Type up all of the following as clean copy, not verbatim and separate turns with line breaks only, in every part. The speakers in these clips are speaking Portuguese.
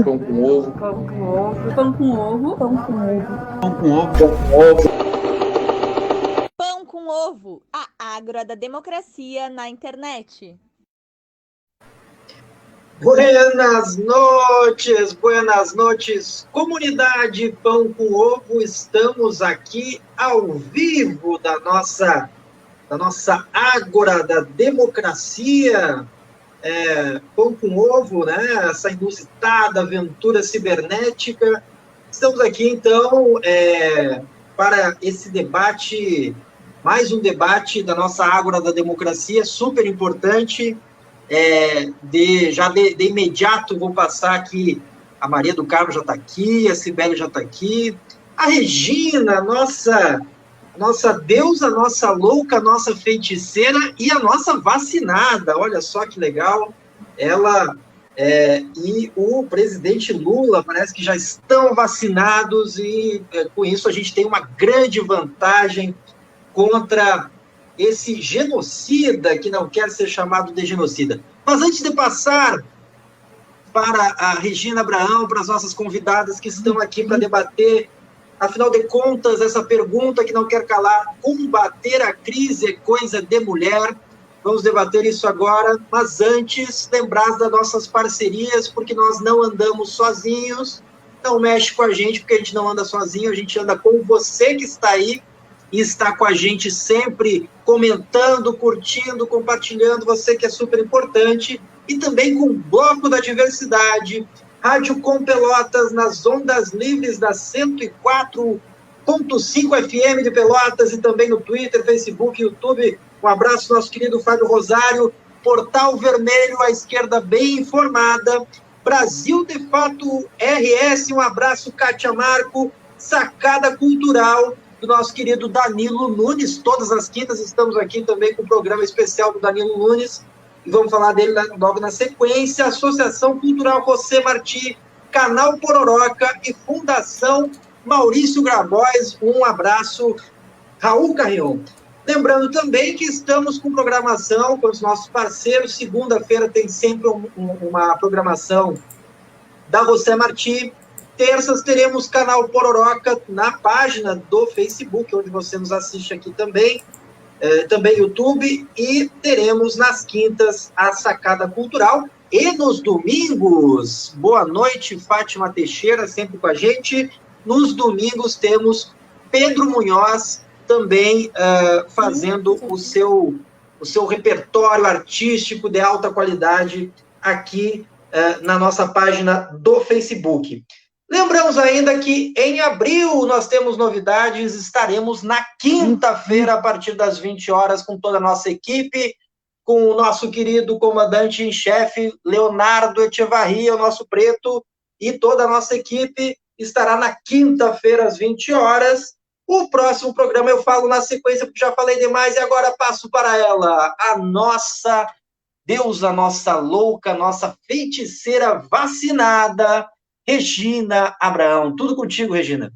Pão com ovo.
Pão com ovo. Pão com ovo.
Pão com ovo.
Pão com ovo. Pão com ovo.
Pão com ovo, a Ágora da Democracia na internet.
Buenas noches, comunidade Pão com Ovo. Estamos aqui ao vivo da nossa Ágora da Democracia, Pão com Ovo, né? Essa inusitada aventura cibernética. Estamos aqui, então, para esse debate, mais um debate da nossa Ágora da Democracia, super importante. De imediato vou passar aqui, a Maria do Carmo já está aqui, a Cibele já está aqui, a Regina, nossa deusa, nossa louca, nossa feiticeira e a nossa vacinada, olha só que legal, ela e o presidente Lula parece que já estão vacinados e com isso a gente tem uma grande vantagem contra esse genocida que não quer ser chamado de genocida. Mas antes de passar para a Regina Abraão, para as nossas convidadas que estão aqui para debater, afinal de contas, essa pergunta que não quer calar, combater a crise é coisa de mulher. Vamos debater isso agora, mas antes, lembrar das nossas parcerias, porque nós não andamos sozinhos, não mexe com a gente, porque a gente não anda sozinho, a gente anda com você que está aí, e está com a gente sempre comentando, curtindo, compartilhando, você que é super importante, e também com o Bloco da Diversidade, Rádio Com Pelotas, nas ondas livres da 104.5 FM de Pelotas, e também no Twitter, Facebook, YouTube. Um abraço nosso querido Fábio Rosário, Portal Vermelho, a esquerda bem informada, Brasil de Fato RS, um abraço, Kátia Marco, Sacada Cultural, do nosso querido Danilo Nunes. Todas as quintas estamos aqui também com o programa especial do Danilo Nunes, e vamos falar dele logo na sequência. Associação Cultural José Martí, Canal Pororoca e Fundação Maurício Grabois. Um abraço, Raul Carrion. Lembrando também que estamos com programação com os nossos parceiros. Segunda-feira tem sempre uma programação da José Martí. Terças teremos canal Pororoca na página do Facebook, onde você nos assiste aqui também, também YouTube, e teremos nas quintas a Sacada Cultural, e nos domingos, boa noite, Fátima Teixeira, sempre com a gente, nos domingos temos Pedro Munhoz, também fazendo o seu repertório artístico de alta qualidade aqui na nossa página do Facebook. Lembramos ainda que em abril nós temos novidades, estaremos na quinta-feira, a partir das 20 horas, com toda a nossa equipe, com o nosso querido comandante em chefe, Leonardo Echevarria, o nosso preto, e toda a nossa equipe estará na quinta-feira, às 20 horas. O próximo programa eu falo na sequência, porque já falei demais, e agora passo para ela, a nossa deusa, nossa louca, nossa feiticeira vacinada, Regina Abraão. Tudo contigo, Regina.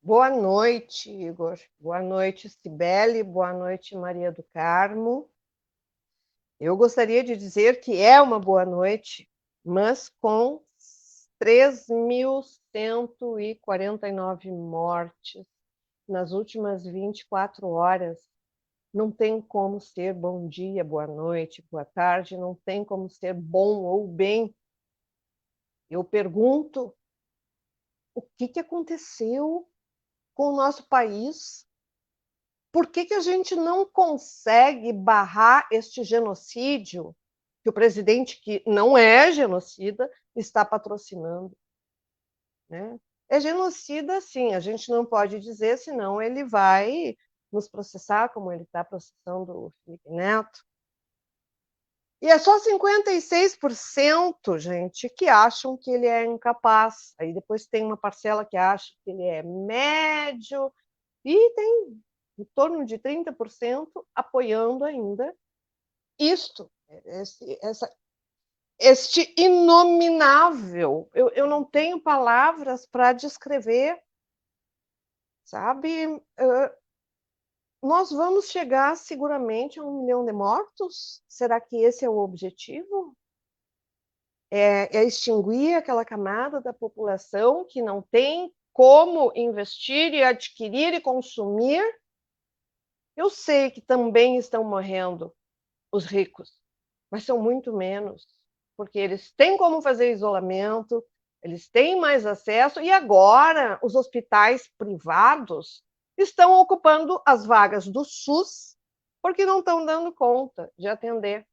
Boa noite, Igor. Boa noite, Cibele. Boa noite, Maria do Carmo. Eu gostaria de dizer que é uma boa noite, mas com 3.149 mortes nas últimas 24 horas. Não tem como ser bom dia, boa noite, boa tarde, não tem como ser bom ou bem. Eu pergunto, o que aconteceu com o nosso país? Por que a gente não consegue barrar este genocídio que o presidente, que não é genocida, está patrocinando? Né? É genocida, sim, a gente não pode dizer, senão ele vai nos processar, como ele está processando o Felipe Neto. E é só 56%, gente, que acham que ele é incapaz. Aí depois tem uma parcela que acha que ele é médio, e tem em torno de 30% apoiando ainda isto, este inominável. Eu não tenho palavras para descrever, sabe? Nós vamos chegar seguramente a 1 milhão de mortos? Será que esse é o objetivo? é extinguir aquela camada da população que não tem como investir e adquirir e consumir. Eu sei que também estão morrendo os ricos, mas são muito menos, porque eles têm como fazer isolamento, eles têm mais acesso, e agora os hospitais privados estão ocupando as vagas do SUS, porque não estão dando conta de atender.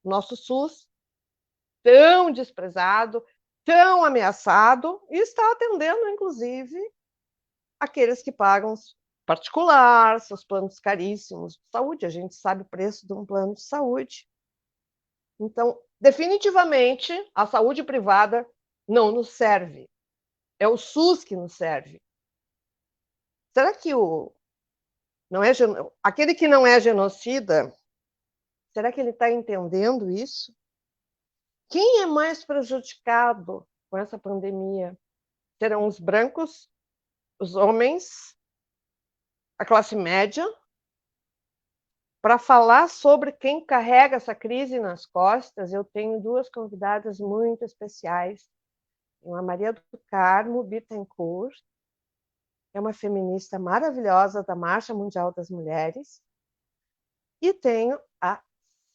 Nosso SUS, tão desprezado, tão ameaçado, e está atendendo, inclusive, aqueles que pagam particular, seus planos caríssimos de saúde. A gente sabe o preço de um plano de saúde. Então, definitivamente, a saúde privada não nos serve. É o SUS que nos serve. Será que aquele que não é genocida, será que ele está entendendo isso? Quem é mais prejudicado com essa pandemia? Serão os brancos, os homens, a classe média? Para falar sobre quem carrega essa crise nas costas, eu tenho duas convidadas muito especiais. Tem a Maria do Carmo Bittencourt, que é uma feminista maravilhosa da Marcha Mundial das Mulheres, e tenho a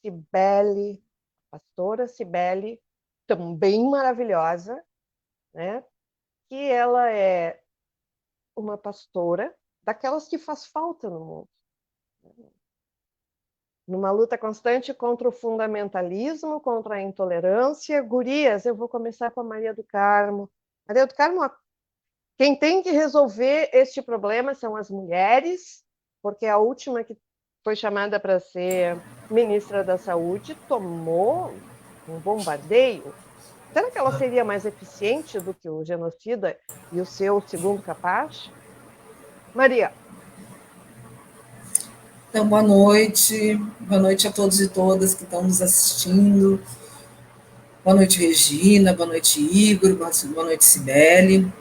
Cibele, a pastora Cibele, também maravilhosa, né? Que ela é uma pastora daquelas que faz falta no mundo, numa luta constante contra o fundamentalismo, contra a intolerância. Gurias, eu vou começar com a Maria do Carmo. Maria do Carmo, quem tem que resolver este problema são as mulheres, porque a última que foi chamada para ser ministra da Saúde tomou um bombardeio. Será que ela seria mais eficiente do que o genocida e o seu segundo capaz? Maria.
Então, boa noite a todos e todas que estão nos assistindo. Boa noite, Regina, boa noite, Igor, boa noite, Cibele.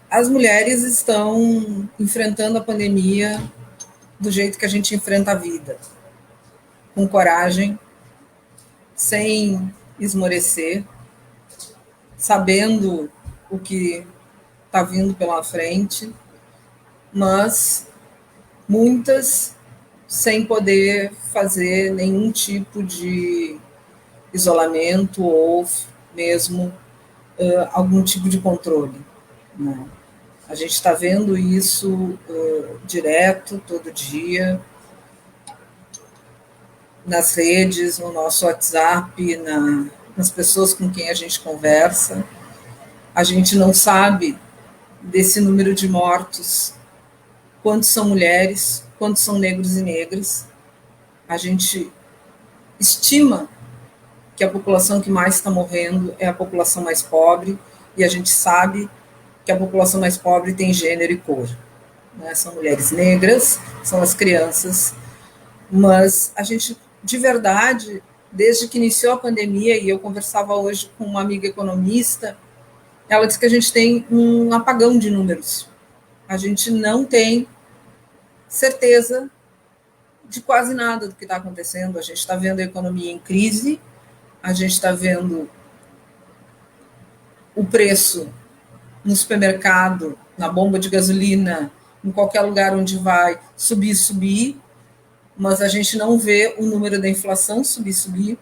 As mulheres estão enfrentando a pandemia do jeito que a gente enfrenta a vida, com coragem, sem esmorecer, sabendo o que está vindo pela frente, mas muitas sem poder fazer nenhum tipo de isolamento ou mesmo algum tipo de controle, né? A gente está vendo isso direto, todo dia, nas redes, no nosso WhatsApp, nas pessoas com quem a gente conversa. A gente não sabe desse número de mortos, quantos são mulheres, quantos são negros e negras. A gente estima que a população que mais está morrendo é a população mais pobre, e a gente sabe que a população mais pobre tem gênero e cor, né? São mulheres negras, são as crianças, mas a gente, de verdade, desde que iniciou a pandemia, e eu conversava hoje com uma amiga economista, ela disse que a gente tem um apagão de números. A gente não tem certeza de quase nada do que está acontecendo. A gente está vendo a economia em crise, a gente está vendo o preço no supermercado, na bomba de gasolina, em qualquer lugar onde vai, subir, mas a gente não vê o número da inflação subir.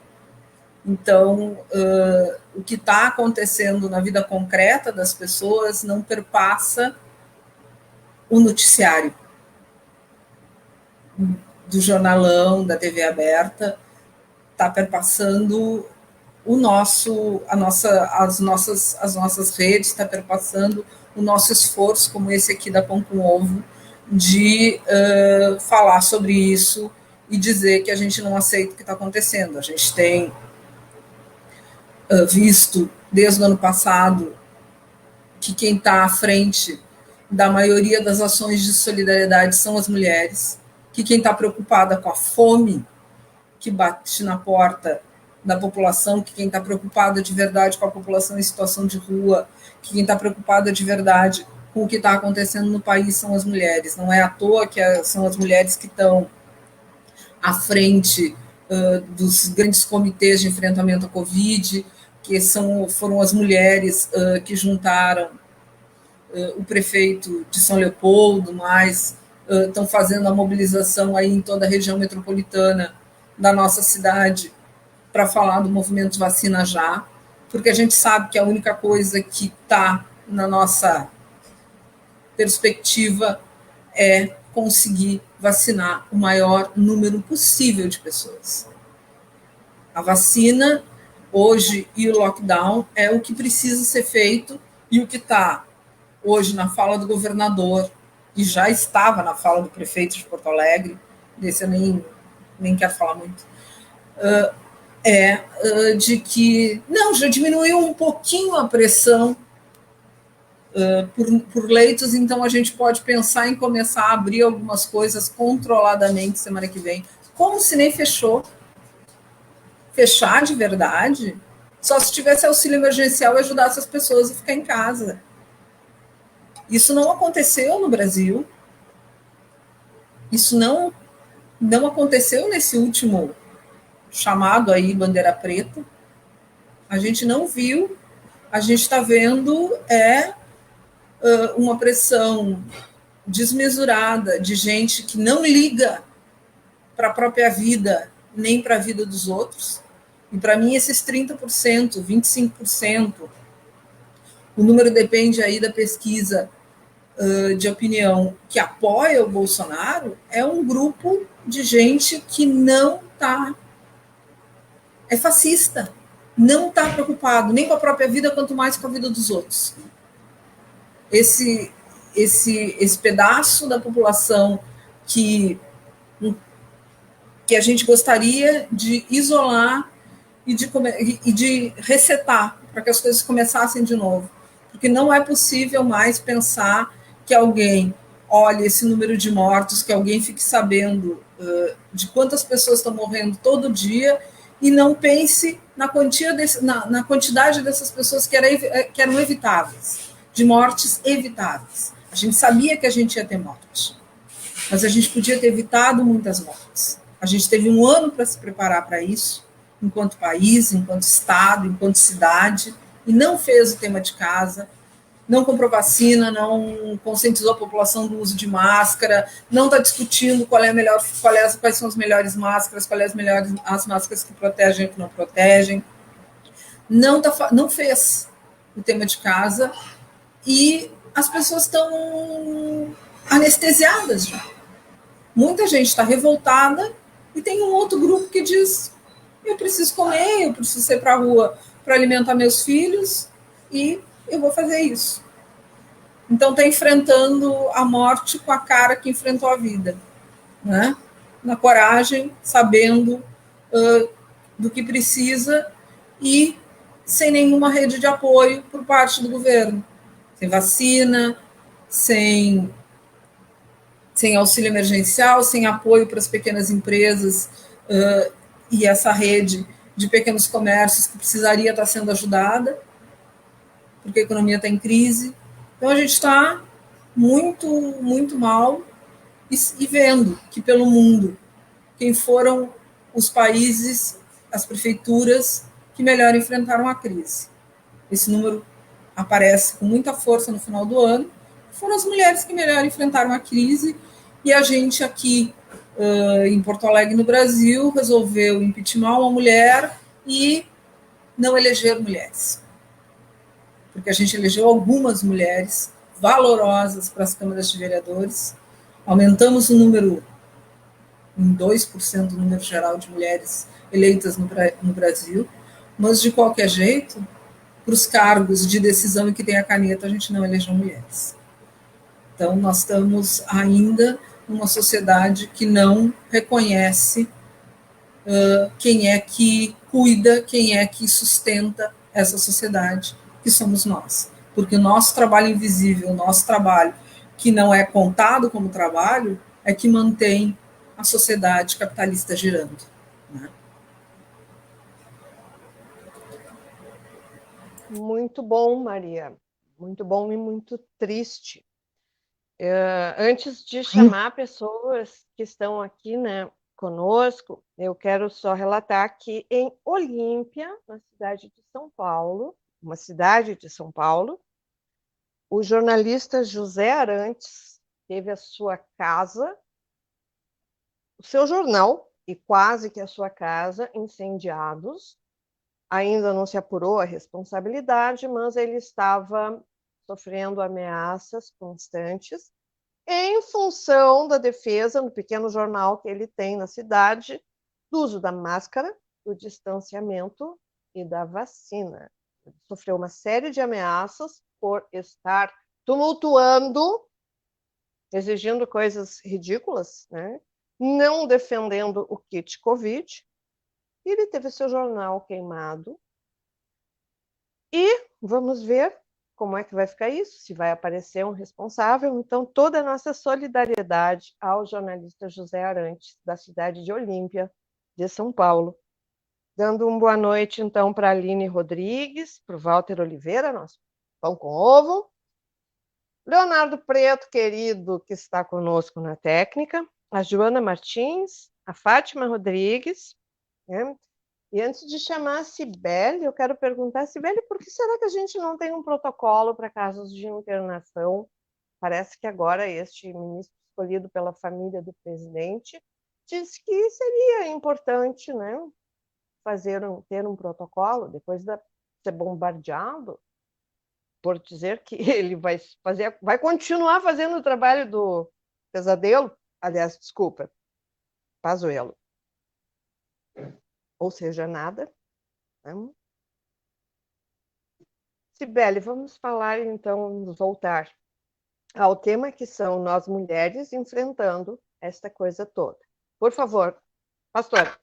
Então, o que está acontecendo na vida concreta das pessoas não perpassa o noticiário do jornalão, da TV aberta, está perpassando as nossas redes, está perpassando o nosso esforço, como esse aqui da Pão com Ovo, de falar sobre isso e dizer que a gente não aceita o que está acontecendo. A gente tem visto, desde o ano passado, que quem está à frente da maioria das ações de solidariedade são as mulheres, que quem está preocupada com a fome que bate na porta da população, que quem está preocupada de verdade com a população em situação de rua, que quem está preocupada de verdade com o que está acontecendo no país são as mulheres. Não é à toa que são as mulheres que estão à frente dos grandes comitês de enfrentamento à Covid, que foram as mulheres que juntaram o prefeito de São Leopoldo, mas estão fazendo a mobilização aí em toda a região metropolitana da nossa cidade para falar do movimento Vacina Já, porque a gente sabe que a única coisa que está na nossa perspectiva é conseguir vacinar o maior número possível de pessoas. A vacina, hoje, e o lockdown é o que precisa ser feito e o que está hoje na fala do governador, e já estava na fala do prefeito de Porto Alegre, desse eu nem quero falar muito, de que, não, já diminuiu um pouquinho a pressão por leitos, então a gente pode pensar em começar a abrir algumas coisas controladamente semana que vem, como se nem fechou. Fechar de verdade, só se tivesse auxílio emergencial e ajudasse as pessoas a ficar em casa. Isso não aconteceu no Brasil, isso não aconteceu nesse último chamado aí Bandeira Preta, a gente não viu, a gente está vendo uma pressão desmesurada de gente que não liga para a própria vida, nem para a vida dos outros, e para mim esses 30%, 25%, o número depende aí da pesquisa de opinião que apoia o Bolsonaro, é um grupo de gente que não está, é fascista, não está preocupado nem com a própria vida, quanto mais com a vida dos outros. Esse pedaço da população que a gente gostaria de isolar e de resetar, para que as coisas começassem de novo. Porque não é possível mais pensar que alguém olhe esse número de mortos, que alguém fique sabendo de quantas pessoas estão morrendo todo dia e não pense na quantidade dessas pessoas que eram evitáveis, de mortes evitáveis. A gente sabia que a gente ia ter morte, mas a gente podia ter evitado muitas mortes. A gente teve um ano para se preparar para isso, enquanto país, enquanto Estado, enquanto cidade, e não fez o tema de casa, não comprou vacina, não conscientizou a população do uso de máscara, não está discutindo quais são as melhores máscaras, quais as máscaras que protegem e que não protegem. Não fez o tema de casa e as pessoas estão anestesiadas já. Muita gente está revoltada e tem um outro grupo que diz: eu preciso comer, eu preciso ir para a rua para alimentar meus filhos e eu vou fazer isso. Então está enfrentando a morte com a cara que enfrentou a vida, né? Na coragem, sabendo do que precisa e sem nenhuma rede de apoio por parte do governo. Sem vacina, sem auxílio emergencial, sem apoio para as pequenas empresas e essa rede de pequenos comércios que precisaria estar sendo ajudada, porque a economia está em crise. Então, a gente está muito, muito mal e vendo que, pelo mundo, quem foram os países, as prefeituras que melhor enfrentaram a crise. Esse número aparece com muita força no final do ano. Foram as mulheres que melhor enfrentaram a crise e a gente aqui em Porto Alegre, no Brasil, resolveu impeachment uma mulher e não eleger mulheres. Porque a gente elegeu algumas mulheres valorosas para as câmaras de vereadores, aumentamos o número em 2% do número geral de mulheres eleitas no Brasil, mas, de qualquer jeito, para os cargos de decisão em que tem a caneta, a gente não elegeu mulheres. Então, nós estamos ainda numa sociedade que não reconhece quem é que cuida, quem é que sustenta essa sociedade, que somos nós. Porque o nosso trabalho invisível, o nosso trabalho que não é contado como trabalho, é que mantém a sociedade capitalista girando. Né?
Muito bom, Maria. Muito bom e muito triste. Antes de chamar pessoas que estão aqui, né, conosco, eu quero só relatar que em Olímpia, na cidade de São Paulo, uma cidade de São Paulo, o jornalista José Arantes teve a sua casa, o seu jornal e quase que a sua casa incendiados. Ainda não se apurou a responsabilidade, mas ele estava sofrendo ameaças constantes em função da defesa, no pequeno jornal que ele tem na cidade, do uso da máscara, do distanciamento e da vacina. Ele sofreu uma série de ameaças por estar tumultuando, exigindo coisas ridículas, né? Não defendendo o kit Covid. E ele teve seu jornal queimado. E vamos ver como é que vai ficar isso, se vai aparecer um responsável. Então, toda a nossa solidariedade ao jornalista José Arantes, da cidade de Olímpia, de São Paulo. Dando uma boa noite, então, para a Aline Rodrigues, para o Walter Oliveira, nosso pão com ovo. Leonardo Preto, querido, que está conosco na técnica. A Joana Martins, a Fátima Rodrigues. Né? E antes de chamar a Cibele, eu quero perguntar, Cibele, por que será que a gente não tem um protocolo para casos de internação? Parece que agora este ministro escolhido pela família do presidente disse que seria importante, né, ter um protocolo depois de ser bombardeado, por dizer que ele vai continuar fazendo o trabalho do Pesadelo, aliás, desculpa, Pazuello. Ou seja, nada. Né? Cibele, vamos falar então, voltar ao tema que são nós mulheres enfrentando esta coisa toda. Por favor, pastora.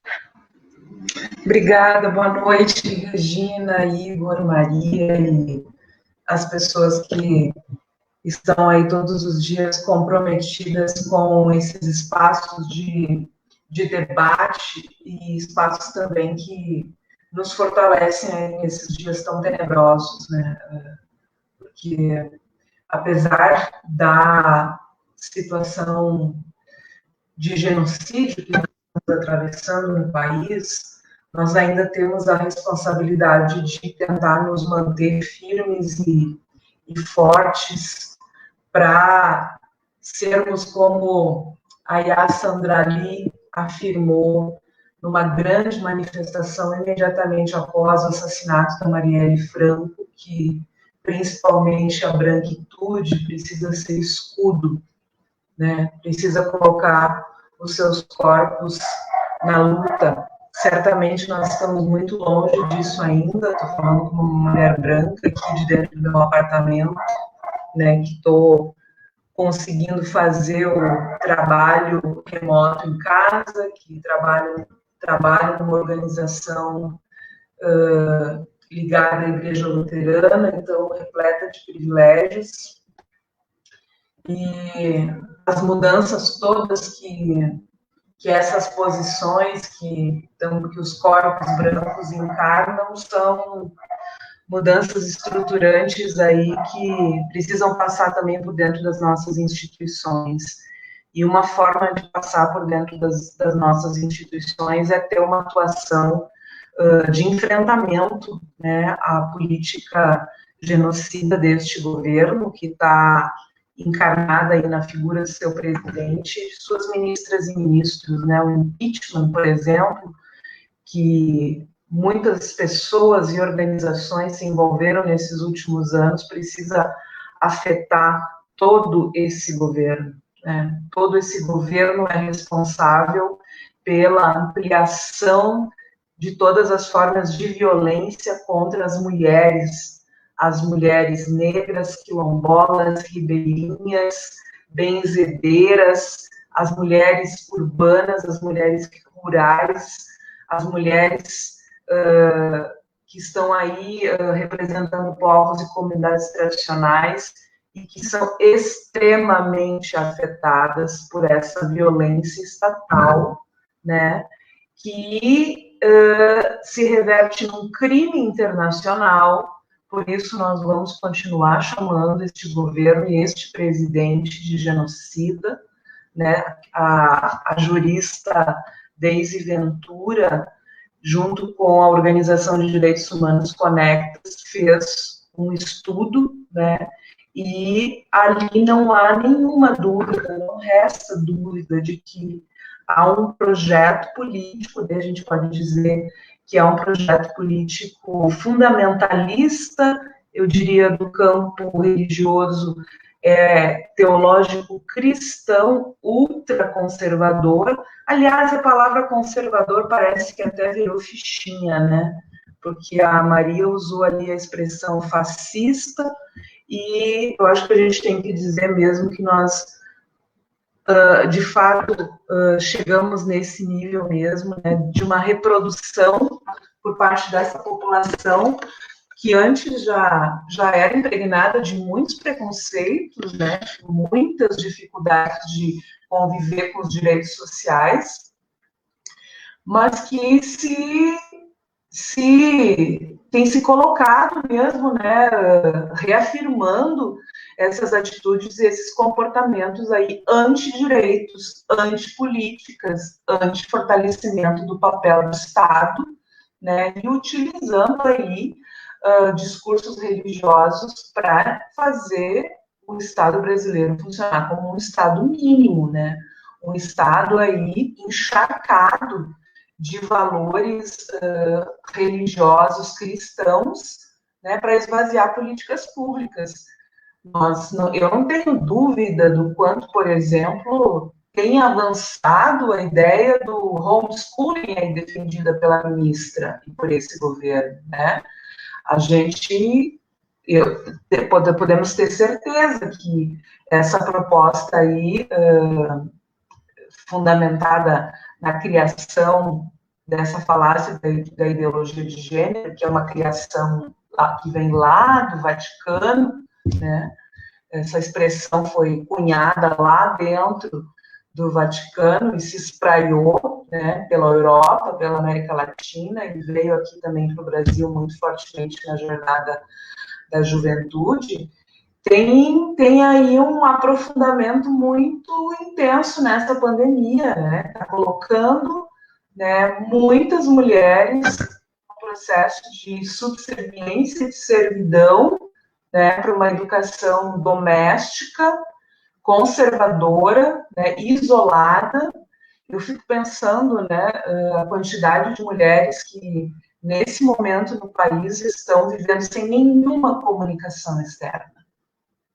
Obrigada, boa noite, Regina, Igor, Maria e as pessoas que estão aí todos os dias comprometidas com esses espaços de debate e espaços também que nos fortalecem nesses dias tão tenebrosos, né? Porque, apesar da situação de genocídio que nós estamos atravessando no país, nós ainda temos a responsabilidade de tentar nos manter firmes e fortes para sermos como a Yassa Andrali afirmou numa grande manifestação imediatamente após o assassinato da Marielle Franco, que principalmente a branquitude precisa ser escudo, né? Precisa colocar os seus corpos na luta. Certamente nós estamos muito longe disso ainda, estou falando como uma mulher branca aqui de dentro do meu apartamento, né, que estou conseguindo fazer o trabalho remoto em casa, que trabalho numa organização ligada à Igreja Luterana, então repleta de privilégios. E as mudanças todas que essas posições que os corpos brancos encarnam são mudanças estruturantes aí que precisam passar também por dentro das nossas instituições. E uma forma de passar por dentro das nossas instituições é ter uma atuação de enfrentamento, né, à política genocida deste governo, que está encarnada aí na figura do seu presidente e de suas ministras e ministros, né, o impeachment, por exemplo, que muitas pessoas e organizações se envolveram nesses últimos anos, precisa afetar todo esse governo, né? Todo esse governo é responsável pela ampliação de todas as formas de violência contra as mulheres negras, quilombolas, ribeirinhas, benzedeiras, as mulheres urbanas, as mulheres rurais, as mulheres que estão aí representando povos e comunidades tradicionais e que são extremamente afetadas por essa violência estatal, né, que se reverte num crime internacional. Por isso nós vamos continuar chamando este governo e este presidente de genocida, né? A jurista Deise Ventura, junto com a Organização de Direitos Humanos Conectas, fez um estudo, né, e ali não há nenhuma dúvida, não resta dúvida de que há um projeto político, daí a gente pode dizer que é um projeto político fundamentalista, eu diria, do campo religioso, teológico cristão, ultraconservador. Aliás, a palavra conservador parece que até virou fichinha, né? Porque a Maria usou ali a expressão fascista, e eu acho que a gente tem que dizer mesmo que nós, de fato, chegamos nesse nível mesmo, né, de uma reprodução por parte dessa população que antes já era impregnada de muitos preconceitos, né, muitas dificuldades de conviver com os direitos sociais, mas que tem se colocado mesmo, né, reafirmando essas atitudes e esses comportamentos aí antidireitos, antipolíticas, antifortalecimento do papel do Estado, né, e utilizando aí discursos religiosos para fazer o Estado brasileiro funcionar como um Estado mínimo, né, um Estado aí encharcado de valores religiosos cristãos, né, para esvaziar políticas públicas. Eu não tenho dúvida do quanto, por exemplo, tem avançado a ideia do homeschooling aí defendida pela ministra e por esse governo, né? Podemos ter certeza que essa proposta aí, fundamentada na criação dessa falácia da ideologia de gênero, que é uma criação que vem lá do Vaticano, né? Essa expressão foi cunhada lá dentro do Vaticano e se espraiou, né, pela Europa, pela América Latina, e veio aqui também para o Brasil muito fortemente na jornada da juventude. Tem aí um aprofundamento muito intenso nessa pandemia, né? Está colocando, né, muitas mulheres no processo de subserviência, de servidão, né, para uma educação doméstica, conservadora, né, isolada. Eu fico pensando, né, a quantidade de mulheres que, nesse momento no país, estão vivendo sem nenhuma comunicação externa,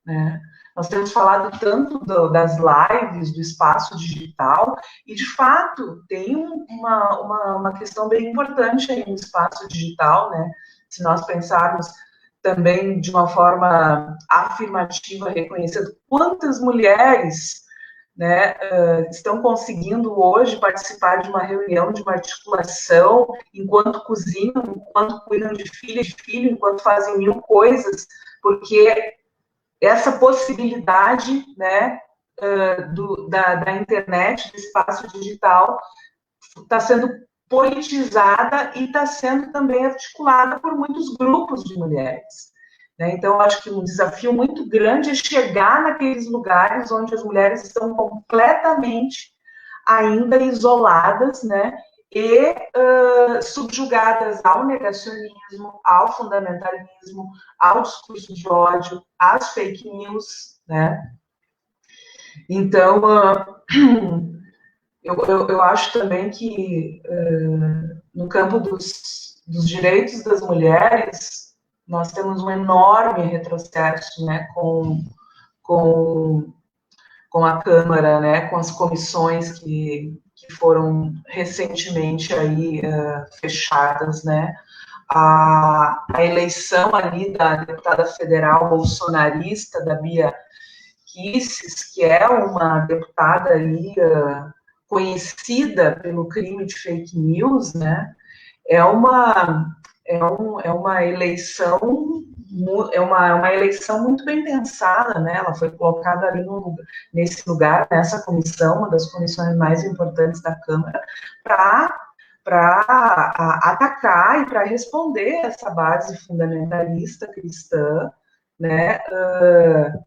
né? Nós temos falado tanto das lives, do espaço digital, e, de fato, tem uma questão bem importante aí no espaço digital, né? Se nós pensarmos também de uma forma afirmativa, reconhecendo quantas mulheres, né, estão conseguindo hoje participar de uma reunião, de uma articulação, enquanto cozinham, enquanto cuidam de filho, enquanto fazem mil coisas, porque essa possibilidade, né, da internet, do espaço digital, está sendo politizada e está sendo também articulada por muitos grupos de mulheres, né? Então, acho que um desafio muito grande é chegar naqueles lugares onde as mulheres estão completamente ainda isoladas, né, e subjugadas ao negacionismo, ao fundamentalismo, ao discurso de ódio, às fake news, né? Então, eu acho também que, no campo dos direitos das mulheres, nós temos um enorme retrocesso, né, com a Câmara, né, com as comissões que foram recentemente aí fechadas, né. A eleição ali da deputada federal bolsonarista, da Bia Kicis, que é uma deputada aí conhecida pelo crime de fake news, né, é uma eleição, uma eleição muito bem pensada, né? Ela foi colocada ali nesse lugar, nessa comissão, uma das comissões mais importantes da Câmara, para atacar e para responder essa base fundamentalista cristã, né,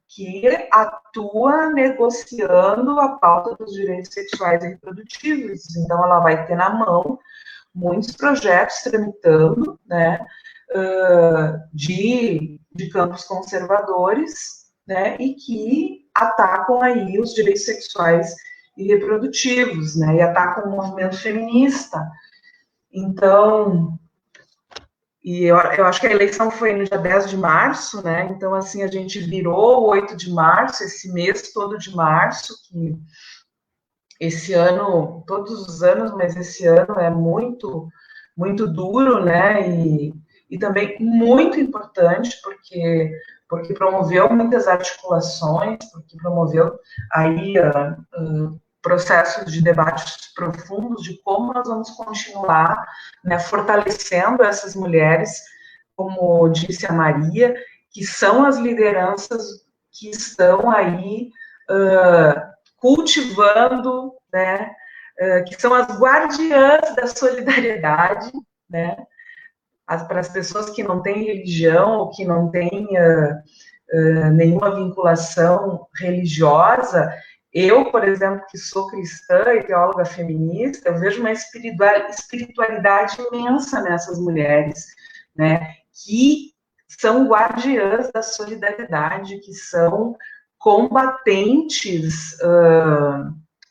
que atua negociando a pauta dos direitos sexuais e reprodutivos. Então, ela vai ter na mão muitos projetos tramitando, né, de campos conservadores, né, e que atacam aí os direitos sexuais e reprodutivos, né, e atacam o movimento feminista. Então, e eu acho que a eleição foi no dia 10 de março, né, então, assim, a gente virou o 8 de março, esse mês todo de março, que esse ano, todos os anos, mas esse ano é muito, muito duro, né, e também muito importante, porque promoveu muitas articulações, porque promoveu aí processos de debates profundos de como nós vamos continuar, né, fortalecendo essas mulheres, como disse a Maria, que são as lideranças que estão aí cultivando, né, que são as guardiãs da solidariedade, né, para as pessoas que não têm religião ou que não têm nenhuma vinculação religiosa. Eu, por exemplo, que sou cristã e teóloga feminista, eu vejo uma espiritualidade imensa nessas mulheres, né, que são guardiãs da solidariedade, que são combatentes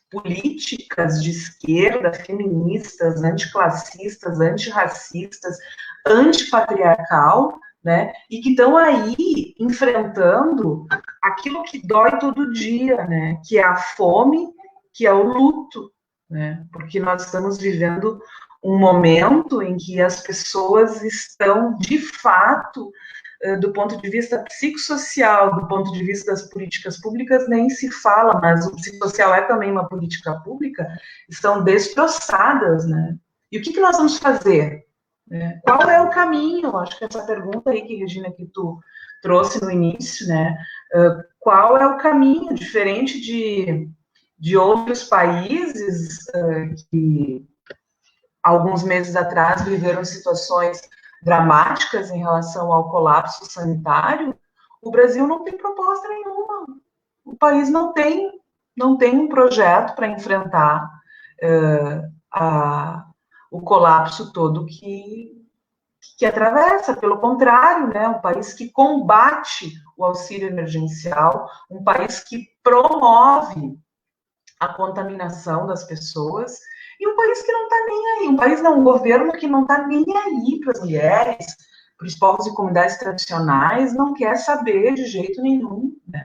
políticas de esquerda, feministas, anticlassistas, antirracistas, antipatriarcal, né, e que estão aí enfrentando aquilo que dói todo dia, né, que é a fome, que é o luto, né, porque nós estamos vivendo um momento em que as pessoas estão, de fato, do ponto de vista psicossocial, do ponto de vista das políticas públicas, nem se fala, mas o psicossocial é também uma política pública, estão destroçadas, né? E o que nós vamos fazer? Qual é o caminho? Acho que essa pergunta aí que, Regina, que tu trouxe no início, né? Qual é o caminho, diferente de outros países que alguns meses atrás viveram situações dramáticas em relação ao colapso sanitário? O Brasil não tem proposta nenhuma. O país não tem um projeto para enfrentar o colapso todo que atravessa. Pelo contrário, né, um país que combate o auxílio emergencial, um país que promove a contaminação das pessoas, e um país que não está nem aí, um governo que não está nem aí para as mulheres, para os povos e comunidades tradicionais, não quer saber de jeito nenhum, né?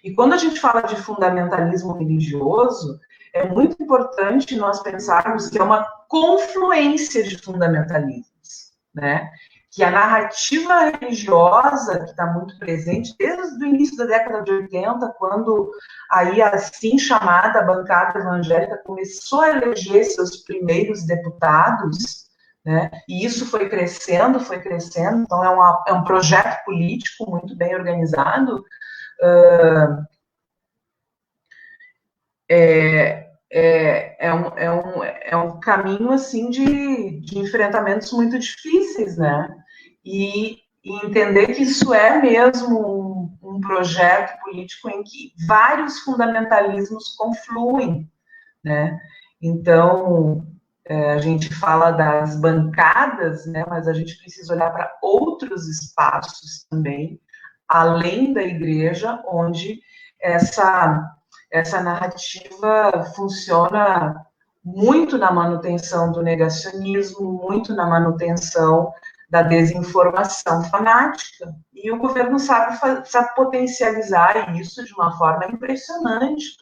E quando a gente fala de fundamentalismo religioso, é muito importante nós pensarmos que é uma confluência de fundamentalismos, né? Que a narrativa religiosa, que está muito presente desde o início da década de 80, quando aí a assim chamada bancada evangélica começou a eleger seus primeiros deputados, né? E isso foi crescendo, então é um projeto político muito bem organizado. É um caminho, assim, de enfrentamentos muito difíceis, né? E entender que isso é mesmo um projeto político em que vários fundamentalismos confluem, né? Então, a gente fala das bancadas, né? Mas a gente precisa olhar para outros espaços também, além da igreja, onde essa narrativa funciona muito na manutenção do negacionismo, muito na manutenção da desinformação fanática. E o governo sabe potencializar isso de uma forma impressionante,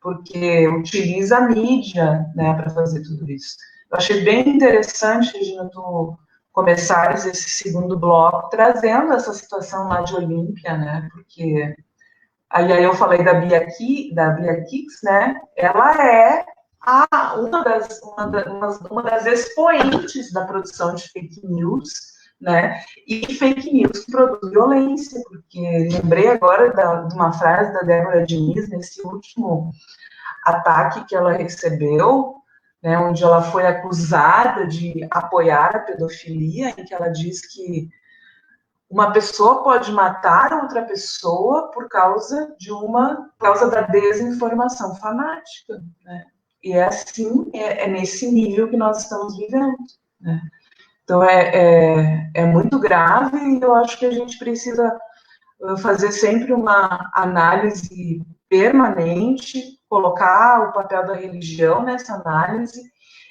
porque utiliza a mídia, né, para fazer tudo isso. Eu achei bem interessante, Regina, tu começares esse segundo bloco trazendo essa situação lá de Olímpia, né, porque aí eu falei da Bia Kicis, né, ela é uma das expoentes da produção de fake news, né, e fake news que produz violência, porque lembrei agora de uma frase da Débora Diniz, nesse último ataque que ela recebeu, né, onde ela foi acusada de apoiar a pedofilia, em que ela diz que uma pessoa pode matar outra pessoa por causa da desinformação fanática, né? E é assim, é nesse nível que nós estamos vivendo, né? Então é muito grave e eu acho que a gente precisa fazer sempre uma análise permanente, colocar o papel da religião nessa análise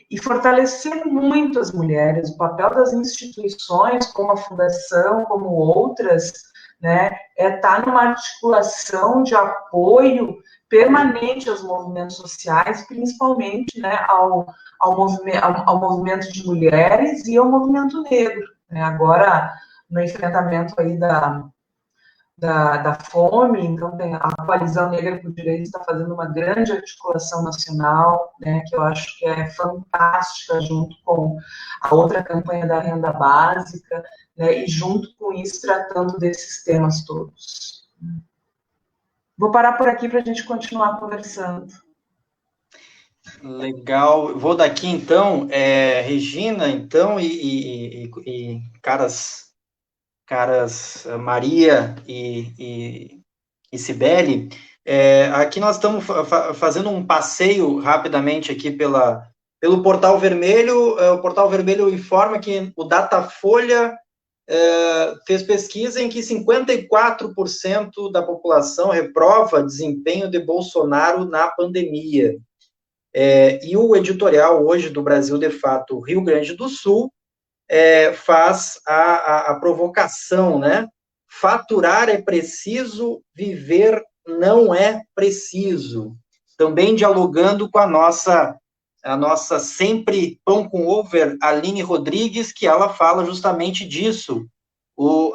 e fortalecer muito as mulheres, o papel das instituições, como a Fundação, como outras, né, estar numa articulação de apoio permanente aos movimentos sociais, principalmente, né, ao movimento de mulheres e ao movimento negro, né? Agora, no enfrentamento aí da fome, então tem a Coalizão Negra por Direitos está fazendo uma grande articulação nacional, né, que eu acho que é fantástica, junto com a outra campanha da renda básica, né, e junto com isso tratando desses temas todos. Vou parar por aqui para a gente continuar conversando.
Legal. Vou daqui, então, Regina, então, e caras Maria e Cibele, aqui nós estamos fazendo um passeio rapidamente aqui pelo Portal Vermelho. O Portal Vermelho informa que o Datafolha fez pesquisa em que 54% da população reprova desempenho de Bolsonaro na pandemia. E o editorial hoje do Brasil de Fato, Rio Grande do Sul, faz a provocação, né? Faturar é preciso, viver não é preciso. Também dialogando com a nossa sempre pão com over, Aline Rodrigues, que ela fala justamente disso.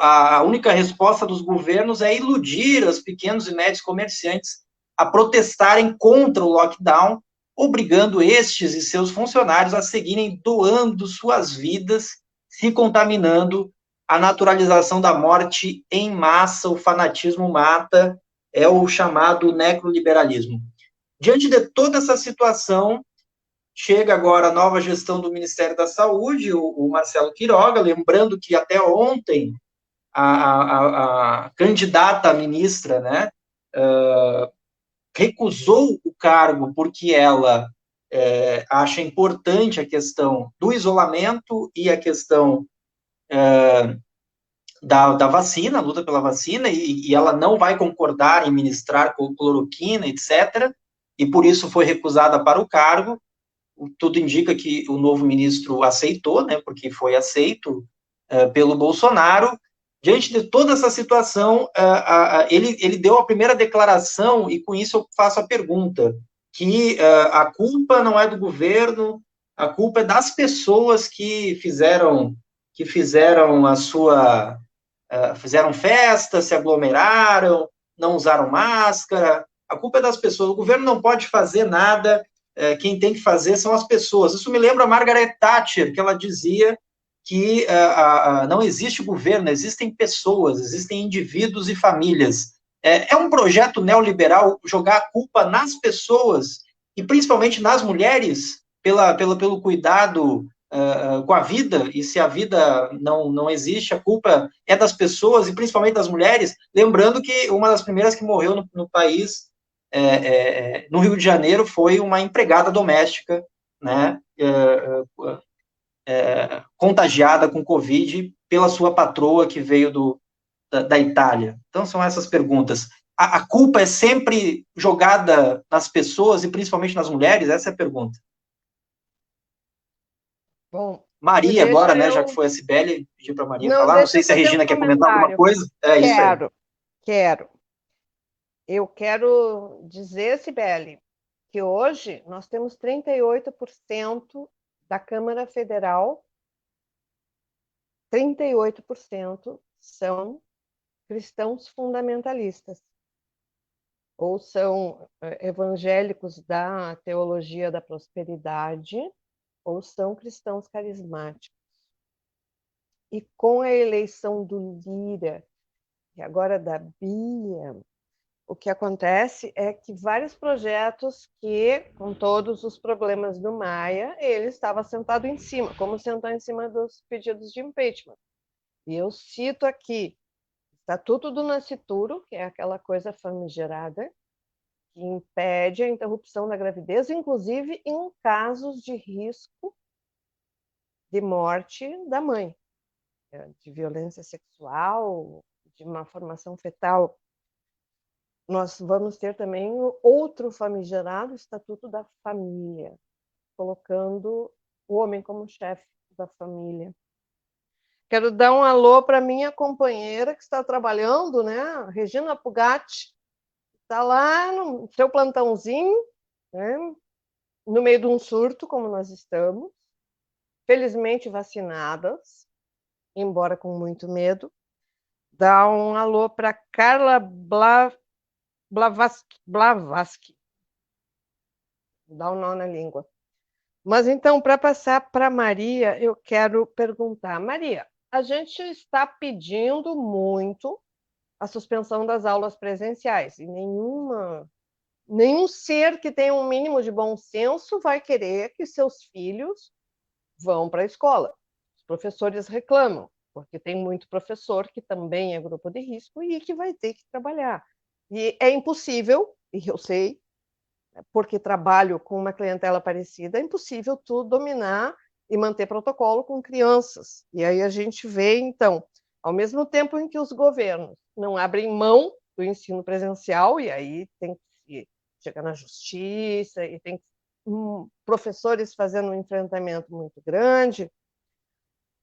A única resposta dos governos é iludir os pequenos e médios comerciantes a protestarem contra o lockdown, obrigando estes e seus funcionários a seguirem doando suas vidas, se contaminando. A naturalização da morte em massa, o fanatismo mata, é o chamado necroliberalismo. Diante de toda essa situação, chega agora a nova gestão do Ministério da Saúde, o Marcelo Quiroga, lembrando que até ontem a candidata a ministra, né, recusou o cargo porque ela acha importante a questão do isolamento e a questão da vacina, a luta pela vacina, e ela não vai concordar em ministrar cloroquina, etc., e por isso foi recusada para o cargo. Tudo indica que o novo ministro aceitou, né, porque foi aceito pelo Bolsonaro. Diante de toda essa situação, ele deu a primeira declaração, e com isso eu faço a pergunta, que a culpa não é do governo, a culpa é das pessoas que fizeram fizeram festa, se aglomeraram, não usaram máscara. A culpa é das pessoas. O governo não pode fazer nada, quem tem que fazer são as pessoas. Isso me lembra a Margaret Thatcher, que ela dizia que não existe governo, existem pessoas, existem indivíduos e famílias. É um projeto neoliberal jogar a culpa nas pessoas, e principalmente nas mulheres, pelo cuidado com a vida, e se a vida não existe, a culpa é das pessoas, e principalmente das mulheres. Lembrando que uma das primeiras que morreu no país, no Rio de Janeiro, foi uma empregada doméstica, né, contagiada com Covid pela sua patroa que veio da Itália. Então, são essas perguntas. A culpa é sempre jogada nas pessoas, e principalmente nas mulheres? Essa é a pergunta. Bom, Maria agora, né, já que foi a Cibele, pedi para a Maria falar. Não sei se a Regina quer comentar alguma coisa.
Quero. Eu quero dizer, Cibele, que hoje nós temos 38% da Câmara Federal, 38% são cristãos fundamentalistas, ou são evangélicos da teologia da prosperidade, ou são cristãos carismáticos. E com a eleição do Lira, e agora da Bia, o que acontece é que vários projetos que, com todos os problemas do Maia, ele estava sentado em cima, como sentou em cima dos pedidos de impeachment. E eu cito aqui Estatuto do Nascituro, que é aquela coisa famigerada, que impede a interrupção da gravidez, inclusive em casos de risco de morte da mãe, de violência sexual, de uma formação fetal. Nós vamos ter também outro famigerado Estatuto da Família, colocando o homem como chefe da família. Quero dar um alô para minha companheira que está trabalhando, né? Regina Pugatti, está lá no seu plantãozinho, né? No meio de um surto, como nós estamos, felizmente vacinadas, embora com muito medo. Dá um alô para Carla Blavatsky. Dá um nó na língua. Mas então, para passar para Maria, eu quero perguntar, Maria, a gente está pedindo muito a suspensão das aulas presenciais e nenhum ser que tenha um mínimo de bom senso vai querer que seus filhos vão para a escola. Os professores reclamam, porque tem muito professor que também é grupo de risco e que vai ter que trabalhar. E é impossível, e eu sei, porque trabalho com uma clientela parecida, é impossível tu dominar e manter protocolo com crianças. E aí a gente vê, então, ao mesmo tempo em que os governos não abrem mão do ensino presencial, e aí tem que chegar na justiça, e tem professores fazendo um enfrentamento muito grande,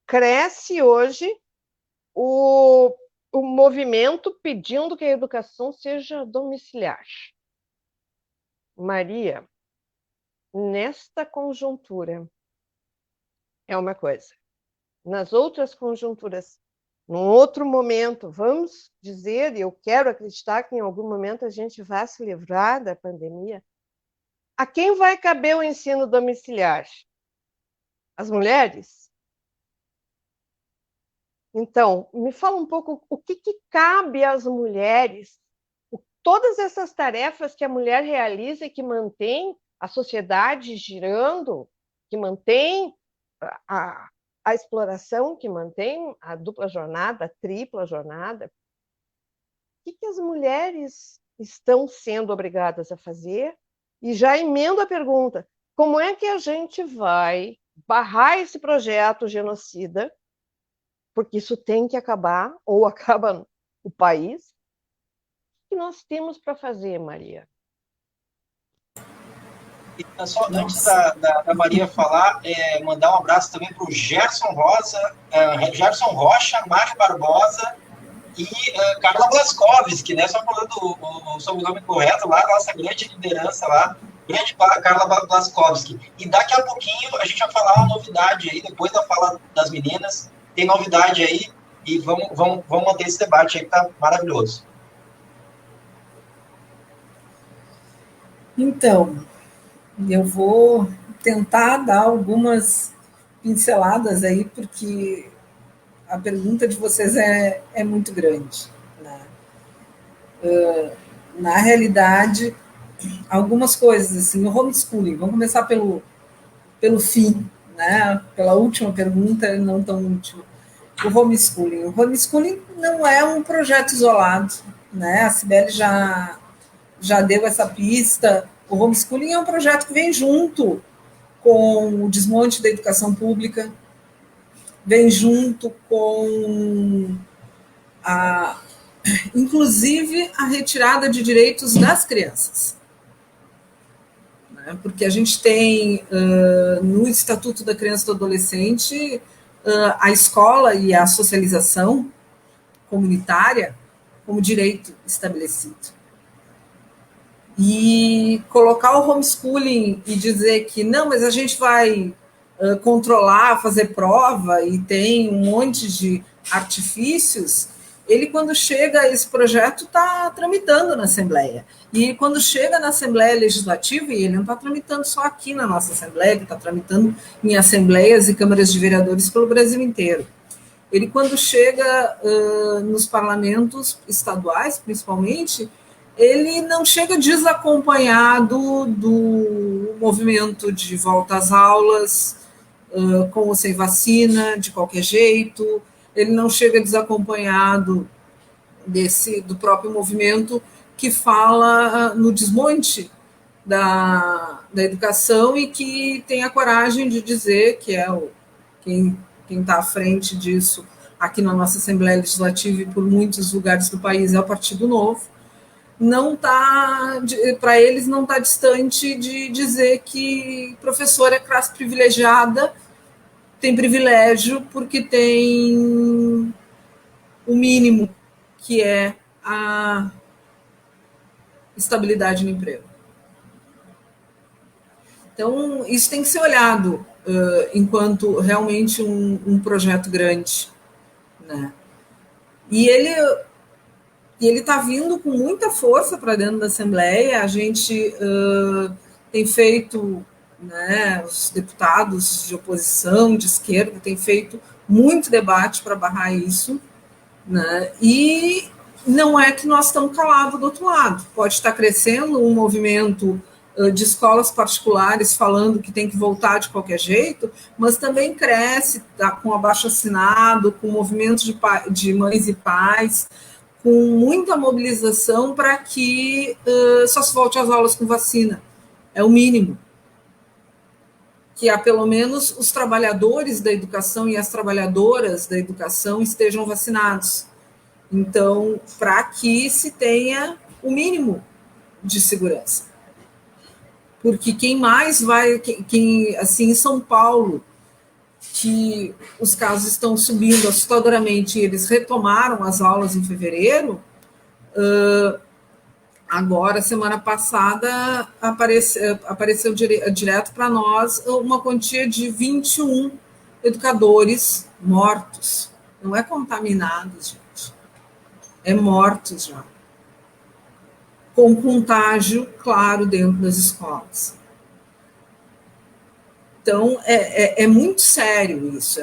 cresce hoje o movimento pedindo que a educação seja domiciliar. Maria, nesta conjuntura, é uma coisa. Nas outras conjunturas, num outro momento, vamos dizer, e eu quero acreditar que em algum momento a gente vai se livrar da pandemia, a quem vai caber o ensino domiciliar? As mulheres? Então, me fala um pouco o que cabe às mulheres, todas essas tarefas que a mulher realiza e que mantém a sociedade girando, que mantém a exploração, que mantém a dupla jornada, a tripla jornada. O que as mulheres estão sendo obrigadas a fazer? E já emendo a pergunta, como é que a gente vai barrar esse projeto genocida, porque isso tem que acabar, ou acaba o país? O que nós temos para fazer, Maria?
Só antes da Maria falar, mandar um abraço também para o Gerson Rocha, Mário Barbosa e Carla Blaskovski, né? Só falando o sobrenome correto lá, nossa grande liderança lá, grande Carla Blaskovski. E daqui a pouquinho a gente vai falar uma novidade aí, depois da fala das meninas, tem novidade aí, e vamos manter esse debate aí que tá maravilhoso.
Então, eu vou tentar dar algumas pinceladas aí, porque a pergunta de vocês é muito grande, né? Na realidade, algumas coisas, assim, o homeschooling, vamos começar pelo fim, né? Pela última pergunta, não tão última. O homeschooling. O homeschooling não é um projeto isolado, né? A Cibele já deu essa pista. O homeschooling é um projeto que vem junto com o desmonte da educação pública, vem junto com inclusive a retirada de direitos das crianças. Porque a gente tem no Estatuto da Criança e do Adolescente a escola e a socialização comunitária como direito estabelecido. E colocar o homeschooling e dizer que não, mas a gente vai controlar, fazer prova e tem um monte de artifícios, ele, quando chega, esse projeto está tramitando na Assembleia. E quando chega na Assembleia Legislativa, e ele não está tramitando só aqui na nossa Assembleia, ele está tramitando em assembleias e câmaras de vereadores pelo Brasil inteiro. Ele, quando chega nos parlamentos estaduais, principalmente, ele não chega desacompanhado do movimento de volta às aulas, com ou sem vacina, de qualquer jeito. ele não chega desacompanhado do próprio movimento que fala no desmonte da educação e que tem a coragem de dizer que é quem está à frente disso aqui na nossa Assembleia Legislativa e por muitos lugares do país é o Partido Novo. Não está, para eles, não está distante de dizer que professor é classe privilegiada, tem privilégio porque tem o mínimo, que é a estabilidade no emprego. Então, isso tem que ser olhado enquanto realmente um projeto grande, né? E ele está vindo com muita força para dentro da Assembleia. A gente tem feito, né, os deputados de oposição, de esquerda, têm feito muito debate para barrar isso, né? E não é que nós estamos calados do outro lado. Pode estar crescendo um movimento de escolas particulares falando que tem que voltar de qualquer jeito, mas também cresce com abaixo-assinado, com movimentos de mães e pais, com muita mobilização para que só se volte às aulas com vacina. É o mínimo. Que pelo menos os trabalhadores da educação e as trabalhadoras da educação estejam vacinados. Então, para que se tenha o mínimo de segurança. Porque quem mais vai, assim, em São Paulo, que os casos estão subindo assustadoramente, eles retomaram as aulas em fevereiro, agora, semana passada, apareceu direto para nós uma quantia de 21 educadores mortos. Não é contaminados, gente. É mortos já. Com contágio, claro, dentro das escolas. Então, é muito sério isso,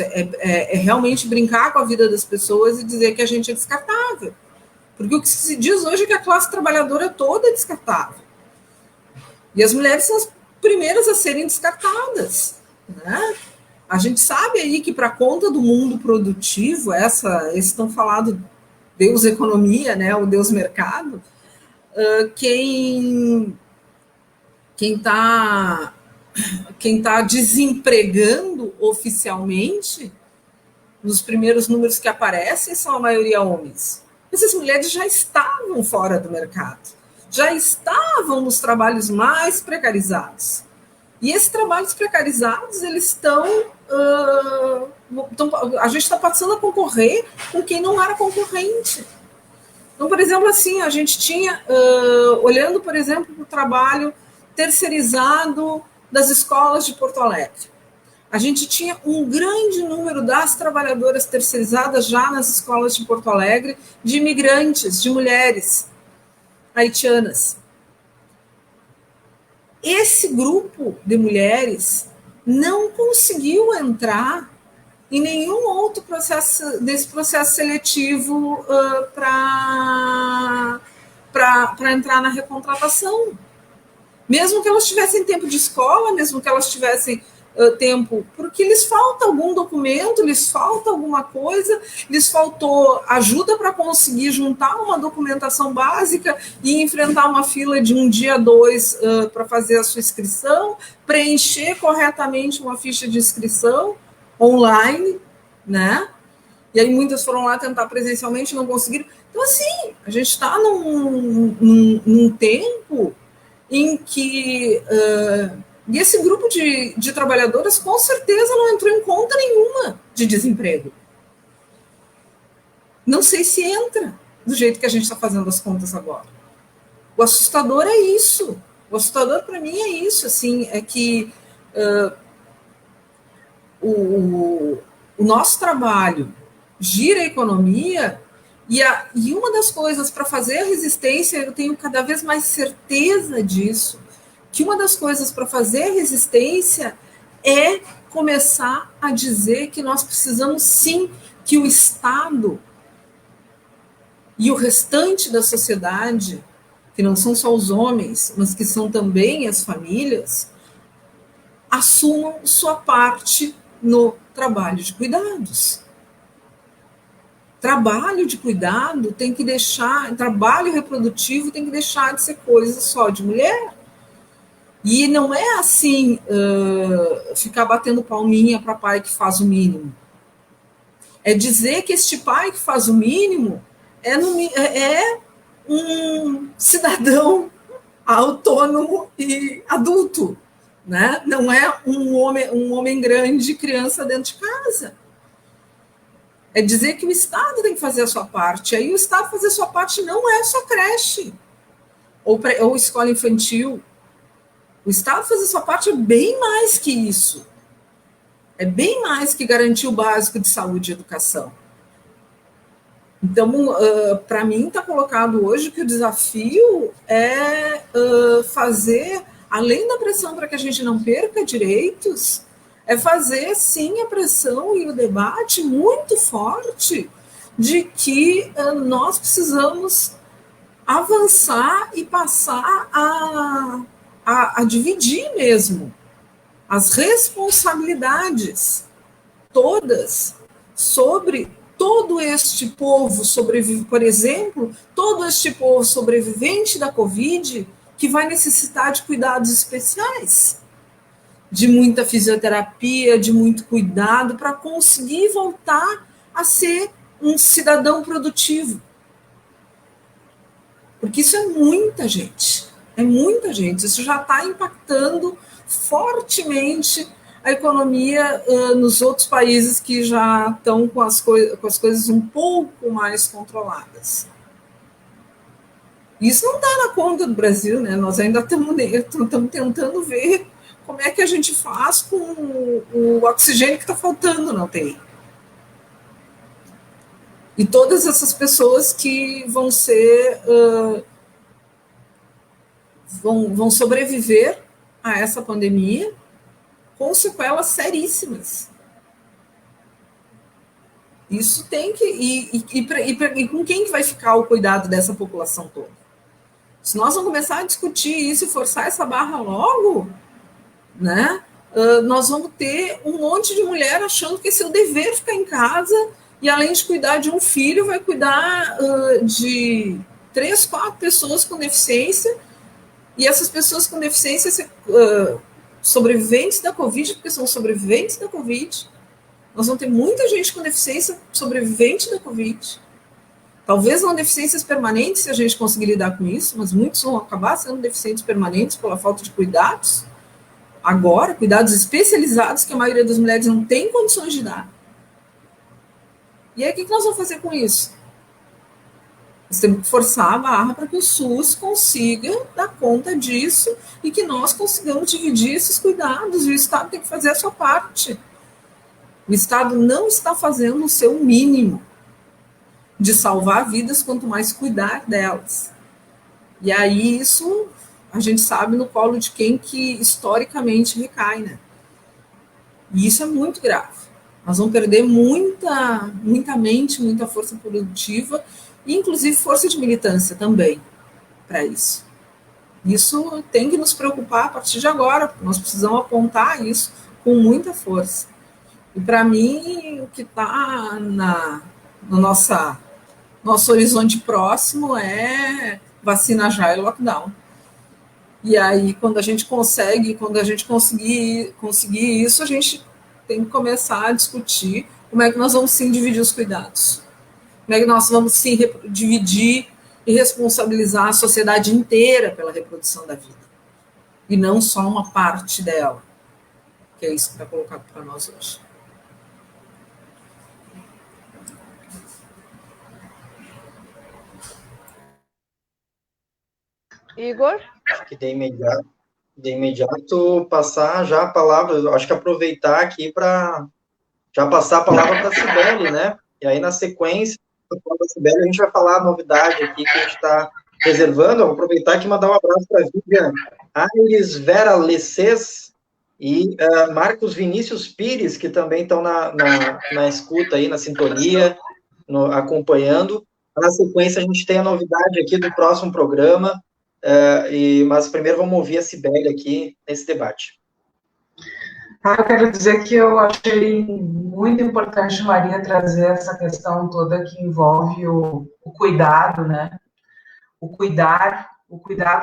é realmente brincar com a vida das pessoas e dizer que a gente é descartável. Porque o que se diz hoje é que a classe trabalhadora toda é descartável. E as mulheres são as primeiras a serem descartadas, né? A gente sabe aí que para conta do mundo produtivo, esse tão falado Deus economia, né, o Deus mercado, quem está desempregando oficialmente, nos primeiros números que aparecem, são a maioria homens. Essas mulheres já estavam fora do mercado, já estavam nos trabalhos mais precarizados. E esses trabalhos precarizados, eles estão... a gente está passando a concorrer com quem não era concorrente. Então, por exemplo, assim, a gente tinha, olhando, por exemplo, para o trabalho terceirizado das escolas de Porto Alegre, a gente tinha um grande número das trabalhadoras terceirizadas já nas escolas de Porto Alegre, de imigrantes, de mulheres haitianas. Esse grupo de mulheres não conseguiu entrar em nenhum outro processo seletivo para entrar na recontratação. Mesmo que elas tivessem tempo de escola, mesmo que elas tivessem tempo, porque lhes falta algum documento, lhes falta alguma coisa, lhes faltou ajuda para conseguir juntar uma documentação básica e enfrentar uma fila de um dia, 2 para fazer a sua inscrição, preencher corretamente uma ficha de inscrição online, né? E aí muitas foram lá tentar presencialmente, não conseguiram. Então, assim, a gente está num tempo em que e esse grupo de trabalhadoras com certeza não entrou em conta nenhuma de desemprego. Não sei se entra do jeito que a gente está fazendo as contas agora. O assustador é isso. O assustador para mim é isso, assim, é que o nosso trabalho gira a economia e uma das coisas para fazer a resistência, eu tenho cada vez mais certeza disso, que uma das coisas para fazer a resistência é começar a dizer que nós precisamos sim que o Estado e o restante da sociedade, que não são só os homens, mas que são também as famílias, assumam sua parte no trabalho de cuidados. Trabalho de cuidado tem que deixar, trabalho reprodutivo tem que deixar de ser coisa só de mulher. E não é assim, ficar batendo palminha para pai que faz o mínimo. É dizer que este pai que faz o mínimo é um cidadão autônomo e adulto, né? Não é um homem grande, criança dentro de casa. É dizer que o Estado tem que fazer a sua parte. Aí o Estado fazer a sua parte não é só creche ou escola infantil. O Estado fazer a sua parte é bem mais que isso. É bem mais que garantir o básico de saúde e educação. Então, para mim, está colocado hoje que o desafio é fazer, além da pressão para que a gente não perca direitos, é fazer, sim, a pressão e o debate muito forte de que nós precisamos avançar e passar a dividir mesmo as responsabilidades todas sobre todo este povo por exemplo, todo este povo sobrevivente da Covid que vai necessitar de cuidados especiais, de muita fisioterapia, de muito cuidado para conseguir voltar a ser um cidadão produtivo. Porque isso é muita gente, isso já está impactando fortemente a economia nos outros países que já estão com as coisas um pouco mais controladas. Isso não está na conta do Brasil, né? Nós ainda estamos tentando ver como é que a gente faz com o oxigênio que está faltando na UTI. E todas essas pessoas que vão ser vão sobreviver a essa pandemia com sequelas seríssimas. Isso tem que... E com quem que vai ficar o cuidado dessa população toda? Se nós vamos começar a discutir isso e forçar essa barra logo, né, nós vamos ter um monte de mulher achando que é seu dever ficar em casa e, além de cuidar de um filho, vai cuidar de 3, 4 pessoas com deficiência, e essas pessoas com deficiência sobreviventes da Covid, porque são sobreviventes da Covid. Nós vamos ter muita gente com deficiência sobrevivente da Covid. Talvez não deficiências permanentes, se a gente conseguir lidar com isso, mas muitos vão acabar sendo deficientes permanentes pela falta de cuidados. Agora, cuidados especializados que a maioria das mulheres não tem condições de dar. E aí, o que nós vamos fazer com isso? Nós temos que forçar a barra para que o SUS consiga dar conta disso e que nós consigamos dividir esses cuidados, e o Estado tem que fazer a sua parte. O Estado não está fazendo o seu mínimo de salvar vidas, quanto mais cuidar delas. E aí isso a gente sabe no colo de quem que historicamente recai, né? E isso é muito grave. Nós vamos perder muita mente, muita força produtiva, e inclusive força de militância também para isso. Isso tem que nos preocupar a partir de agora, porque nós precisamos apontar isso com muita força. E para mim, o que está no nosso horizonte próximo é vacina já e lockdown. E aí, quando a gente conseguir isso, a gente tem que começar a discutir como é que nós vamos sim dividir os cuidados. Como é que nós vamos sim dividir e responsabilizar a sociedade inteira pela reprodução da vida. E não só uma parte dela. Que é isso que está colocado para nós hoje.
Igor?
Acho que de imediato passar já a palavra, acho que aproveitar aqui para já passar a palavra para a Cibele, né? E aí, na sequência da Cibele, a gente vai falar a novidade aqui que a gente está reservando. Eu vou aproveitar aqui e mandar um abraço para a Vivian Aires Vera Leces e Marcos Vinícius Pires, que também estão na escuta aí, na sintonia, acompanhando. Na sequência, a gente tem a novidade aqui do próximo programa, mas primeiro vamos ouvir a Cibele aqui nesse debate.
Eu quero dizer que eu achei muito importante, Maria, trazer essa questão toda que envolve o cuidado, né? O cuidado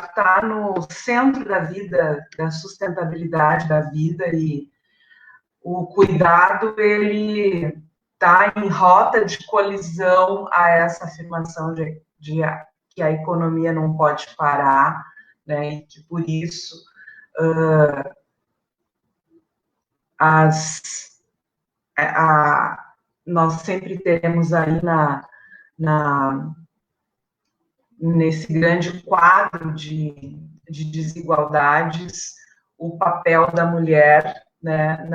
está no centro da vida, da sustentabilidade da vida, e o cuidado, ele está em rota de colisão a essa afirmação de que a economia não pode parar, né, e que, por isso, nós sempre teremos aí nesse grande quadro de desigualdades o papel da mulher, né,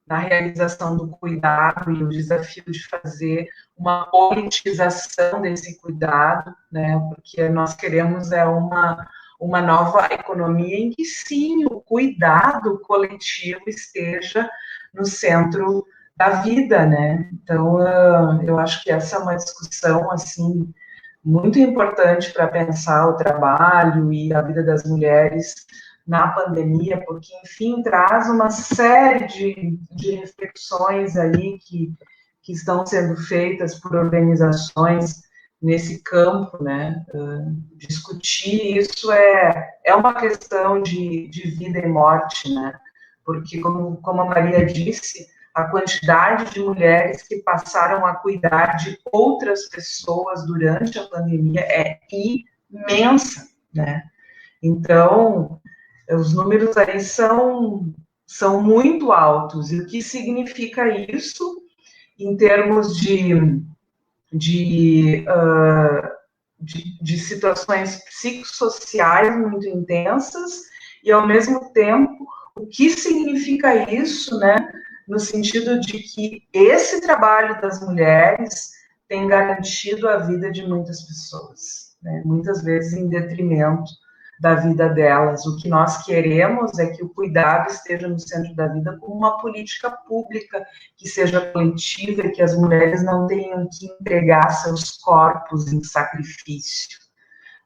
na realização do cuidado e o desafio de fazer uma politização desse cuidado, né, porque nós queremos uma nova economia em que, sim, o cuidado coletivo esteja no centro da vida, né? Então, eu acho que essa é uma discussão, assim, muito importante para pensar o trabalho e a vida das mulheres na pandemia, porque, enfim, traz uma série de reflexões aí que estão sendo feitas por organizações nesse campo, né? Discutir isso é uma questão de vida e morte, né? Porque, como a Maria disse, a quantidade de mulheres que passaram a cuidar de outras pessoas durante a pandemia é imensa, né? Então, os números aí são muito altos. E o que significa isso em termos de situações psicossociais muito intensas e, ao mesmo tempo, o que significa isso, né, no sentido de que esse trabalho das mulheres tem garantido a vida de muitas pessoas, né, muitas vezes em detrimento da vida delas. O que nós queremos é que o cuidado esteja no centro da vida como uma política pública que seja coletiva e que as mulheres não tenham que entregar seus corpos em sacrifício,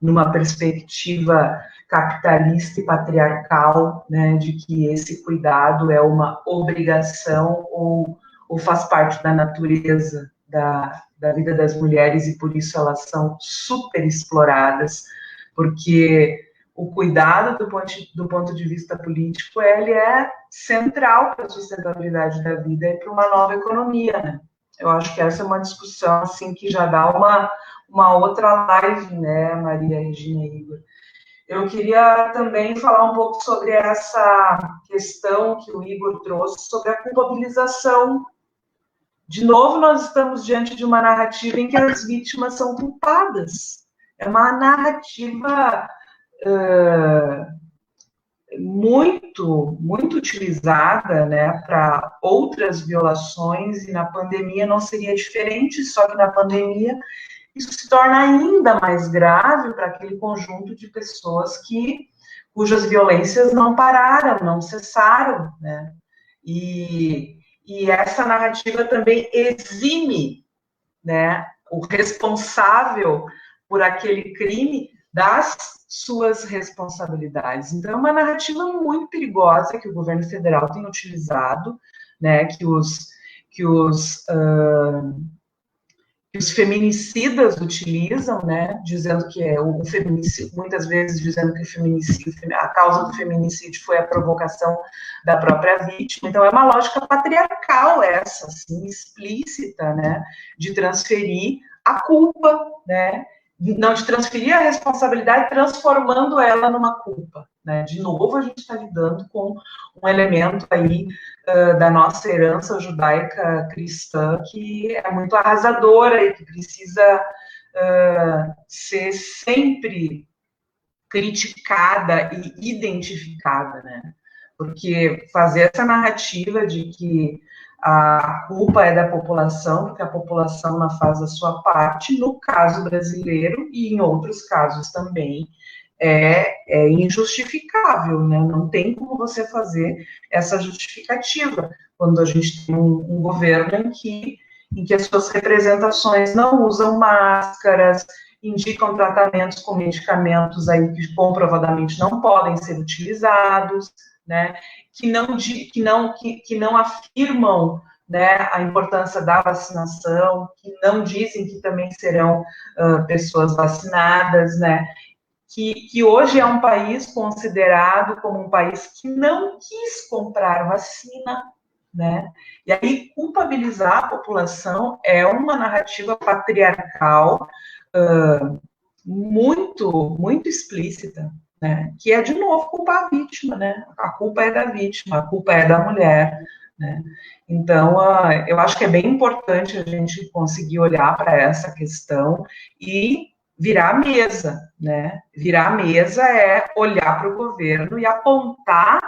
numa perspectiva capitalista e patriarcal, né, de que esse cuidado é uma obrigação ou faz parte da natureza da vida das mulheres e por isso elas são super exploradas, porque o cuidado do ponto de vista político, ele é central para a sustentabilidade da vida e para uma nova economia, né? Eu acho que essa é uma discussão, assim, que já dá uma outra live, né, Maria, Regina e Igor. Eu queria também falar um pouco sobre essa questão que o Igor trouxe sobre a culpabilização. De novo, nós estamos diante de uma narrativa em que as vítimas são culpadas. É uma narrativa muito utilizada, né, para outras violações, e na pandemia não seria diferente, só que na pandemia isso se torna ainda mais grave para aquele conjunto de pessoas cujas violências não pararam, não cessaram, né, e essa narrativa também exime, né, o responsável por aquele crime das suas responsabilidades. Então, é uma narrativa muito perigosa que o governo federal tem utilizado, né, que os feminicidas utilizam, né, dizendo que o feminicídio, muitas vezes dizendo que o feminicídio, a causa do feminicídio foi a provocação da própria vítima. Então, é uma lógica patriarcal essa, assim, explícita, né, de transferir a culpa, né, não, de transferir a responsabilidade, transformando ela numa culpa, né? De novo, a gente está lidando com um elemento aí da nossa herança judaica cristã que é muito arrasadora e que precisa ser sempre criticada e identificada, né? Porque fazer essa narrativa de que a culpa é da população, porque a população não faz a sua parte, no caso brasileiro e em outros casos também, é injustificável, né? Não tem como você fazer essa justificativa quando a gente tem um governo em que as suas representações não usam máscaras, indicam tratamentos com medicamentos aí que comprovadamente não podem ser utilizados, né, que não afirmam, né, a importância da vacinação, que não dizem que também serão pessoas vacinadas, né, que hoje é um país considerado como um país que não quis comprar vacina, né? E aí culpabilizar a população é uma narrativa patriarcal muito explícita, né? Que é, de novo, culpar a vítima, né? A culpa é da vítima, a culpa é da mulher, né? Então, eu acho que é bem importante a gente conseguir olhar para essa questão e virar a mesa, né? Virar a mesa é olhar para o governo e apontar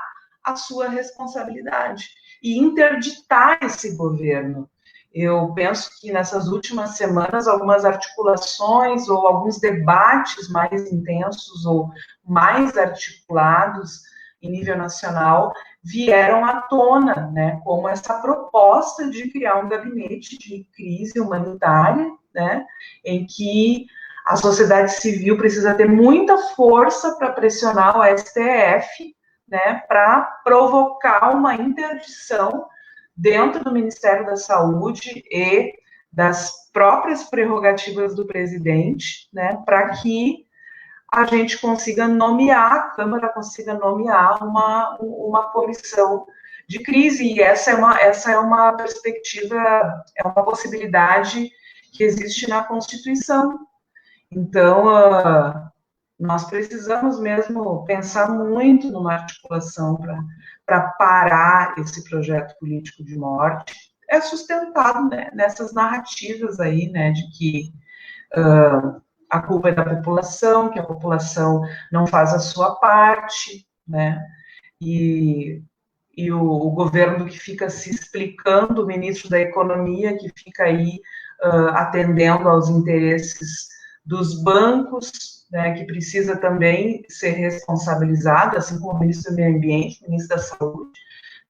a sua responsabilidade e interditar esse governo. Eu penso que nessas últimas semanas, algumas articulações ou alguns debates mais intensos ou mais articulados em nível nacional vieram à tona, né, como essa proposta de criar um gabinete de crise humanitária, né, em que a sociedade civil precisa ter muita força para pressionar o STF, né, para provocar uma interdição dentro do Ministério da Saúde e das próprias prerrogativas do presidente, né, para que a gente consiga nomear, a Câmara consiga nomear uma comissão de crise, e essa é uma perspectiva, é uma possibilidade que existe na Constituição. Então, nós precisamos mesmo pensar muito numa articulação para parar esse projeto político de morte. É sustentado, né, nessas narrativas aí, né, de que a culpa é da população, que a população não faz a sua parte, né, e o governo que fica se explicando, o ministro da Economia que fica aí atendendo aos interesses dos bancos, né, que precisa também ser responsabilizado, assim como o ministro do Meio Ambiente, o ministro da Saúde,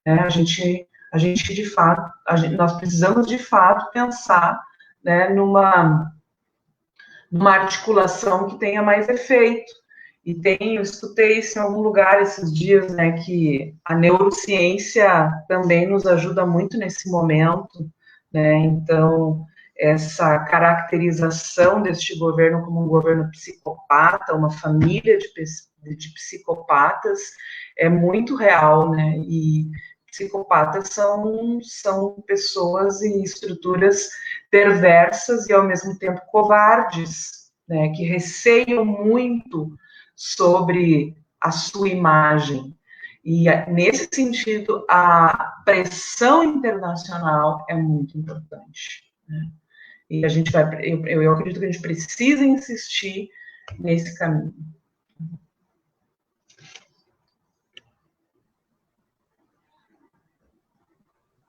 né, a gente de fato, nós precisamos de fato pensar, né, numa articulação que tenha mais efeito. E eu escutei isso em algum lugar esses dias, né, que a neurociência também nos ajuda muito nesse momento, né, então essa caracterização deste governo como um governo psicopata, uma família de psicopatas, é muito real, né, e psicopatas são pessoas e estruturas perversas e, ao mesmo tempo, covardes, né, que receiam muito sobre a sua imagem. E, nesse sentido, a pressão internacional é muito importante, né? E a gente eu acredito que a gente precisa insistir nesse caminho.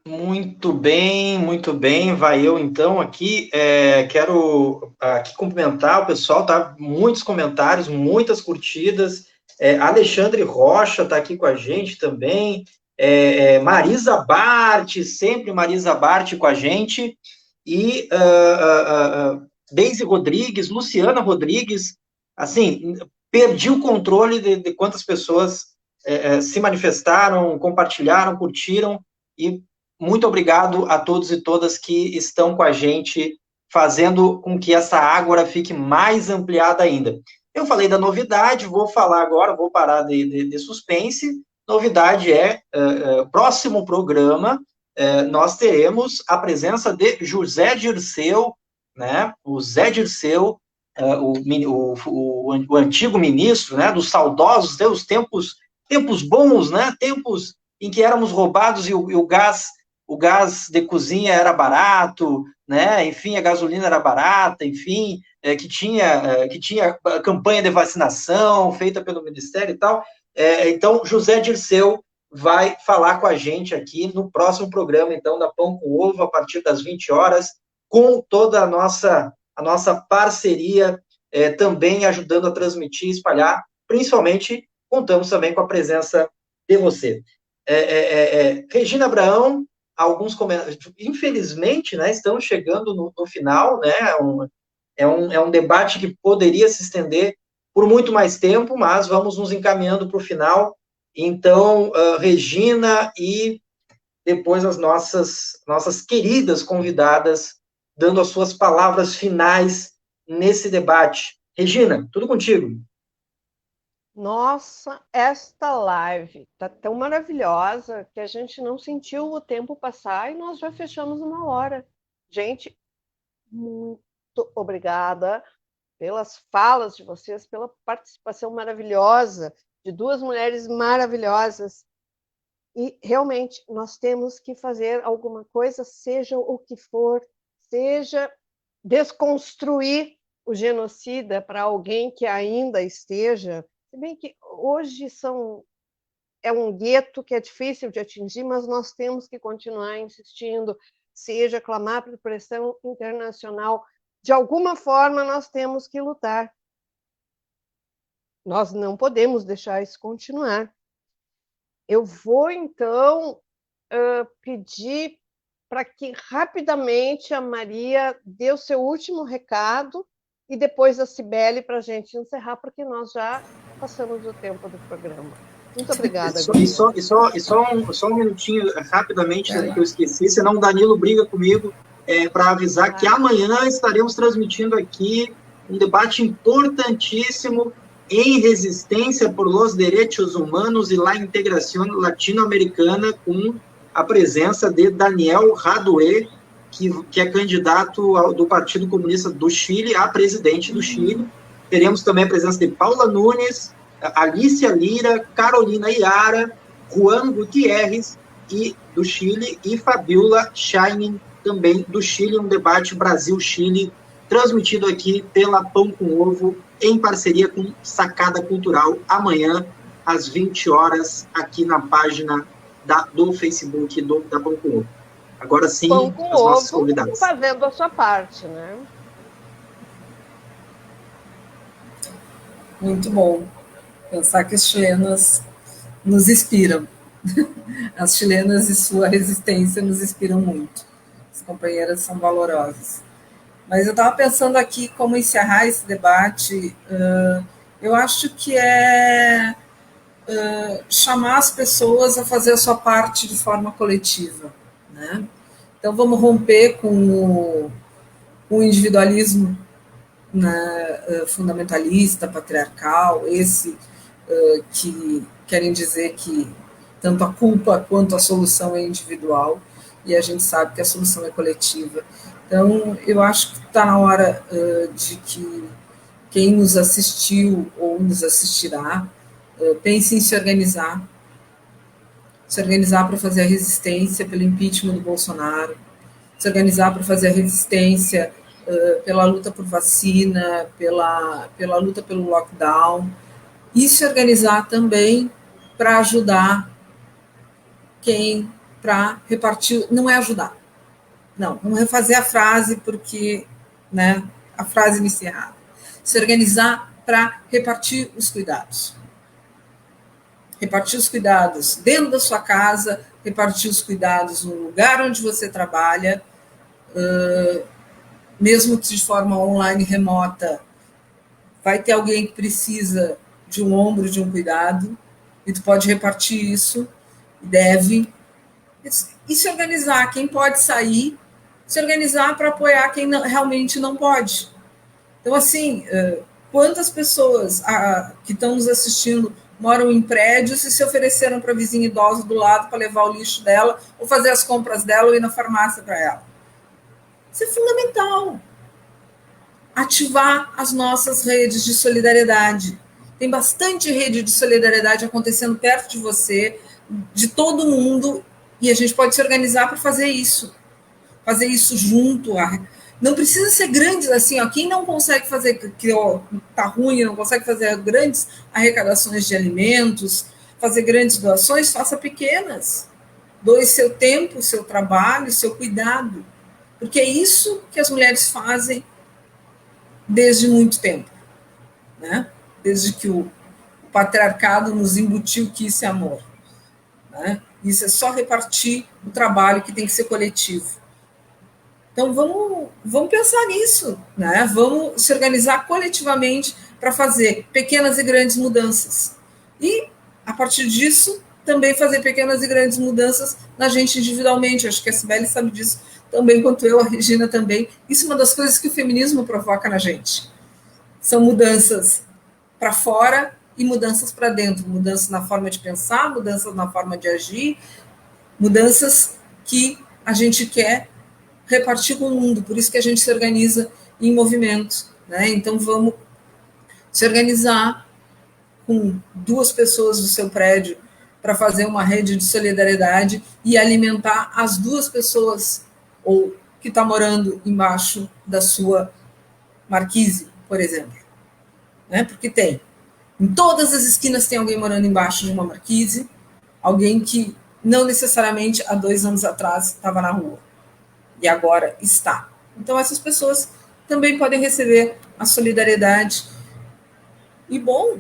Muito bem, vai eu então aqui, quero aqui cumprimentar o pessoal, tá? Muitos comentários, muitas curtidas, Alexandre Rocha está aqui com a gente também, Marisa Bart, sempre Marisa Bart com a gente, e Deise Rodrigues, Luciana Rodrigues, assim, perdi o controle de quantas pessoas se manifestaram, compartilharam, curtiram, e muito obrigado a todos e todas que estão com a gente, fazendo com que essa ágora fique mais ampliada ainda. Eu falei da novidade, vou falar agora, vou parar de suspense. Novidade próximo programa, nós teremos a presença de José Dirceu, né, o Zé Dirceu, o antigo ministro, né, dos saudosos, dos tempos bons, né, tempos em que éramos roubados e o gás de cozinha era barato, né, enfim, a gasolina era barata, enfim, que tinha campanha de vacinação feita pelo Ministério e tal. Então, José Dirceu vai falar com a gente aqui no próximo programa, então, da Pão com Ovo, a partir das 20 horas, com toda a nossa parceria, também ajudando a transmitir e espalhar, principalmente, contamos também com a presença de você. Regina Abraão, alguns comentários, infelizmente, né, estamos chegando no final, né, é um debate que poderia se estender por muito mais tempo, mas vamos nos encaminhando para o final, Então, Regina e depois as nossas queridas convidadas dando as suas palavras finais nesse debate. Regina, tudo contigo.
Nossa, esta live tá tão maravilhosa que a gente não sentiu o tempo passar e nós já fechamos 1 hora. Gente, muito obrigada pelas falas de vocês, pela participação maravilhosa de 2 mulheres maravilhosas. E realmente nós temos que fazer alguma coisa, seja o que for, seja desconstruir o genocida para alguém que ainda esteja. Se bem que hoje é um gueto que é difícil de atingir, mas nós temos que continuar insistindo, seja clamar por pressão internacional. De alguma forma, nós temos que lutar. Nós não podemos deixar isso continuar. Eu vou, então, pedir para que rapidamente a Maria dê o seu último recado e depois a Cibele para a gente encerrar, porque nós já passamos o tempo do programa. Muito obrigada.
Só um minutinho, rapidamente, que eu esqueci, senão o Danilo briga comigo, para avisar que amanhã estaremos transmitindo aqui um debate importantíssimo em resistência por los derechos humanos e la integración latino-americana, com a presença de Daniel Jadue, que é candidato do Partido Comunista do Chile a presidente do Chile. Teremos também a presença de Paula Nunes, Alicia Lira, Carolina Iara, Juan Gutierrez do Chile e Fabiola Scheinin, também do Chile, um debate Brasil-Chile, transmitido aqui pela Pão com Ovo, em parceria com Sacada Cultural, amanhã, às 20 horas, aqui na página do Facebook da Pão com Ovo. Agora sim,
Pão com
as nossas
ovo,
convidadas.
fazendo a sua parte, né?
Muito bom. Pensar que as chilenas nos inspiram. As chilenas e sua resistência nos inspiram muito. As companheiras são valorosas. Mas eu estava pensando aqui como encerrar esse debate. Eu acho que é chamar as pessoas a fazer a sua parte de forma coletiva, né? Então vamos romper com o individualismo, né, fundamentalista, patriarcal, esse que querem dizer que tanto a culpa quanto a solução é individual, e a gente sabe que a solução é coletiva. Então, eu acho que está na hora de que quem nos assistiu ou nos assistirá pense em se organizar para fazer a resistência pelo impeachment do Bolsonaro, se organizar para fazer a resistência pela luta por vacina, pela luta pelo lockdown, e se organizar também para ajudar para repartir, não é ajudar. Não, vamos refazer a frase porque, né, a frase me errada. Se organizar para repartir os cuidados. Repartir os cuidados dentro da sua casa, repartir os cuidados no lugar onde você trabalha, mesmo que de forma online, remota, vai ter alguém que precisa de um ombro, de um cuidado, e tu pode repartir isso, deve, e se organizar. Quem pode sair, se organizar para apoiar quem realmente não pode. Então, assim, quantas pessoas que estão nos assistindo moram em prédios e se ofereceram para a vizinha idosa do lado para levar o lixo dela, ou fazer as compras dela, ou ir na farmácia para ela? Isso é fundamental. Ativar as nossas redes de solidariedade. Tem bastante rede de solidariedade acontecendo perto de você, de todo mundo, e a gente pode se organizar para fazer isso junto. Não precisa ser grande assim, ó. Quem não consegue fazer, que está ruim, não consegue fazer grandes arrecadações de alimentos, fazer grandes doações, faça pequenas. Doe seu tempo, seu trabalho, seu cuidado. Porque é isso que as mulheres fazem desde muito tempo, né? Desde que o patriarcado nos embutiu que isso é amor, né? Isso é só repartir o trabalho que tem que ser coletivo. Então, vamos pensar nisso, né? Vamos se organizar coletivamente para fazer pequenas e grandes mudanças. E a partir disso, também fazer pequenas e grandes mudanças na gente individualmente. Acho que a Cibele sabe disso também quanto eu, a Regina também. Isso é uma das coisas que o feminismo provoca na gente. São mudanças para fora e mudanças para dentro, mudanças na forma de pensar, mudanças na forma de agir, mudanças que a gente quer repartir com o mundo, por isso que a gente se organiza em movimento, né? Então vamos se organizar com 2 pessoas do seu prédio para fazer uma rede de solidariedade e alimentar as 2 pessoas ou que está morando embaixo da sua marquise, por exemplo, né? Porque tem em todas as esquinas tem alguém morando embaixo de uma marquise, alguém que não necessariamente há 2 anos atrás estava na rua e agora está. Então essas pessoas também podem receber a solidariedade. E bom,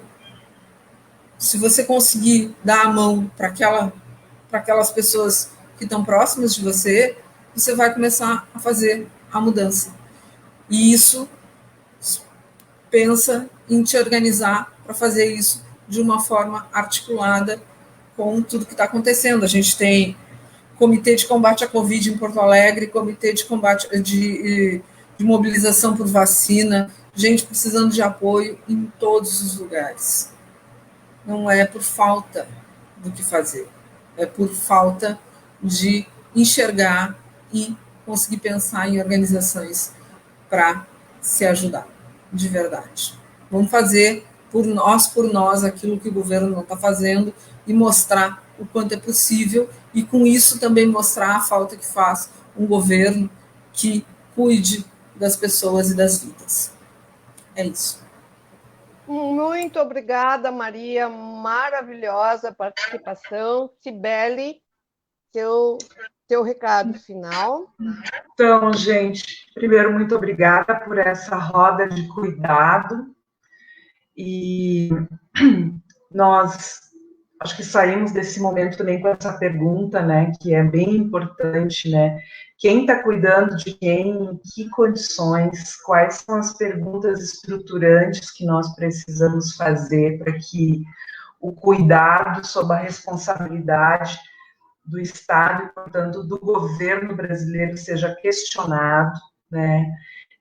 se você conseguir dar a mão para aquelas pessoas que estão próximas de você, você vai começar a fazer a mudança. E isso, pensa em te organizar para fazer isso de uma forma articulada com tudo que está acontecendo. A gente tem Comitê de Combate à Covid em Porto Alegre, Comitê de Combate de mobilização por vacina, gente precisando de apoio em todos os lugares. Não é por falta do que fazer, é por falta de enxergar e conseguir pensar em organizações para se ajudar, de verdade. Vamos fazer por nós, aquilo que o governo não está fazendo e mostrar o quanto é possível e, com isso, também mostrar a falta que faz um governo que cuide das pessoas e das vidas. É isso.
Muito obrigada, Maria. Maravilhosa participação. Cibele, teu recado final.
Então, gente, primeiro, muito obrigada por essa roda de cuidado. E nós, acho que saímos desse momento também com essa pergunta, né, que é bem importante, né? Quem está cuidando de quem, em que condições, quais são as perguntas estruturantes que nós precisamos fazer para que o cuidado sob a responsabilidade do Estado e, portanto, do governo brasileiro seja questionado, né?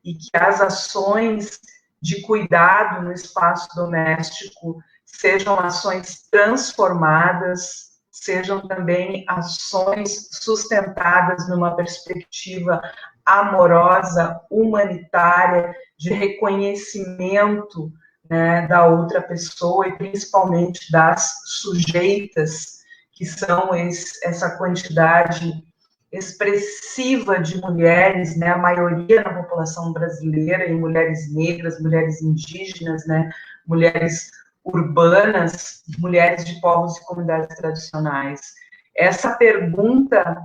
E que as ações de cuidado no espaço doméstico sejam ações transformadas, sejam também ações sustentadas numa perspectiva amorosa, humanitária, de reconhecimento, né, da outra pessoa e principalmente das sujeitas, que são essa quantidade expressiva de mulheres, né, a maioria na população brasileira, e mulheres negras, mulheres indígenas, né, mulheres urbanas, mulheres de povos e comunidades tradicionais. Essa pergunta,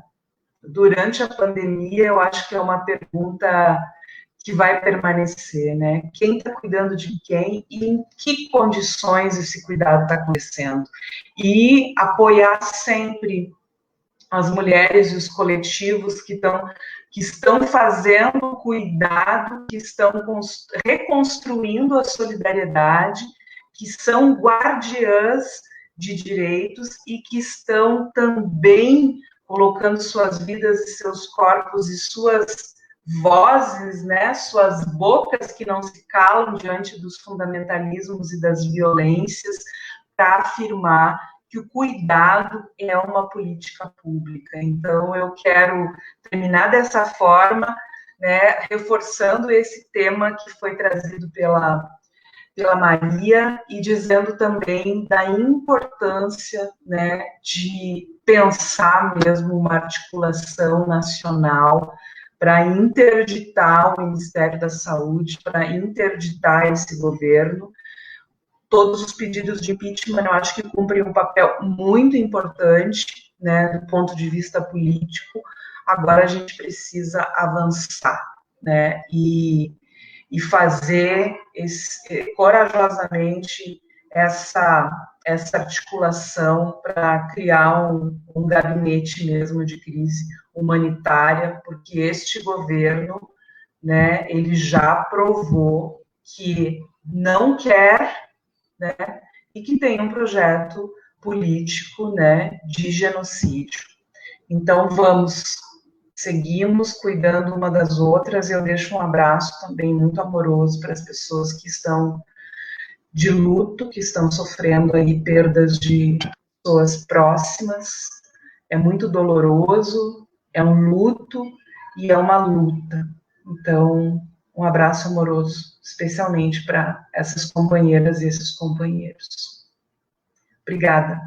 durante a pandemia, eu acho que é uma pergunta que vai permanecer, né? Quem está cuidando de quem e em que condições esse cuidado está acontecendo? E apoiar sempre as mulheres e os coletivos que estão fazendo cuidado, que estão reconstruindo a solidariedade, que são guardiãs de direitos e que estão também colocando suas vidas e seus corpos e suas vozes, né, suas bocas que não se calam diante dos fundamentalismos e das violências, para afirmar que o cuidado é uma política pública. Então, eu quero terminar dessa forma, né, reforçando esse tema que foi trazido pela Maria e dizendo também da importância, né, de pensar mesmo uma articulação nacional para interditar o Ministério da Saúde, para interditar esse governo. Todos os pedidos de impeachment, eu acho que cumprem um papel muito importante, né, do ponto de vista político. Agora a gente precisa avançar, né, e fazer corajosamente essa articulação para criar um gabinete mesmo de crise humanitária, porque este governo, né, ele já provou que não quer, né, e que tem um projeto político, né, de genocídio. Então, seguimos cuidando uma das outras. Eu deixo um abraço também muito amoroso para as pessoas que estão de luto, que estão sofrendo aí perdas de pessoas próximas. É muito doloroso, é um luto e é uma luta. Então, um abraço amoroso, especialmente para essas companheiras e esses companheiros. Obrigada.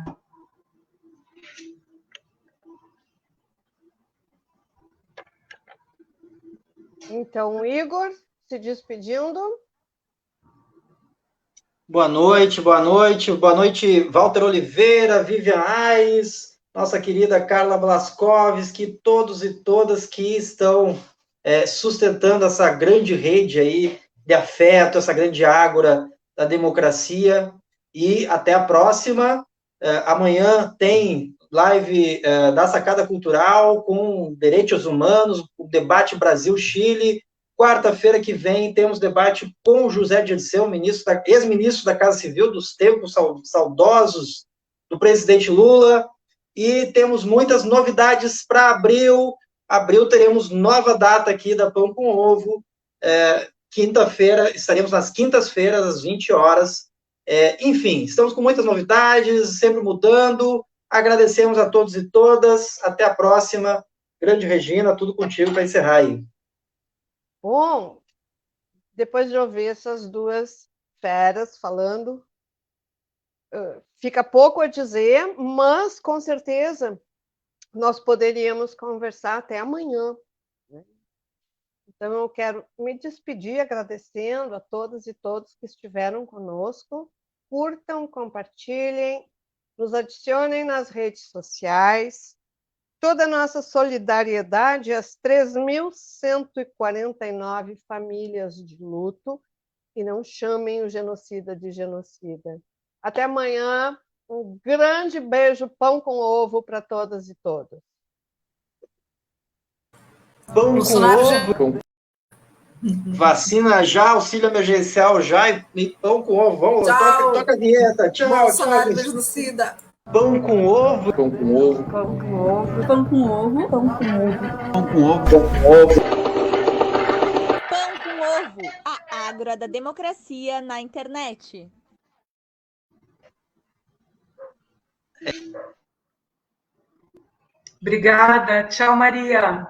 Então, Igor, se despedindo.
Boa noite, Walter Oliveira, Vivian Aires, nossa querida Carla Blaskovski, todos e todas que estão sustentando essa grande rede aí de afeto, essa grande ágora da democracia. E até a próxima. Amanhã tem live da Sacada Cultural com direitos humanos, o debate Brasil-Chile. Quarta-feira que vem temos debate com o José Dirceu, ex-ministro da Casa Civil dos tempos saudosos do presidente Lula. E temos muitas novidades para abril. Abril teremos nova data aqui da Pão com Ovo. Quinta-feira, estaremos nas quintas-feiras, às 20 horas. Enfim, estamos com muitas novidades, sempre mudando. Agradecemos a todos e todas. Até a próxima. Grande Regina, tudo contigo para encerrar aí.
Bom, depois de ouvir essas duas feras falando, fica pouco a dizer, mas com certeza nós poderíamos conversar até amanhã. Né? Então eu quero me despedir agradecendo a todas e todos que estiveram conosco. Curtam, compartilhem, nos adicionem nas redes sociais. Toda a nossa solidariedade às 3.149 famílias de luto, e não chamem o genocida de genocida. Até amanhã, um grande beijo, pão com ovo para todas e todos.
Pão com ovo, vacina já, auxílio emergencial já e pão com ovo. Vamos, toca a vinheta. Tchau,
Bolsonaro
tchau.
genocida.
Pão com ovo.
Pão com ovo.
Pão com ovo. Pão com ovo. Pão com ovo.
Pão com ovo. Pão com ovo.
Pão com Ovo, a ágora da democracia na internet.
Obrigada. Tchau, Maria.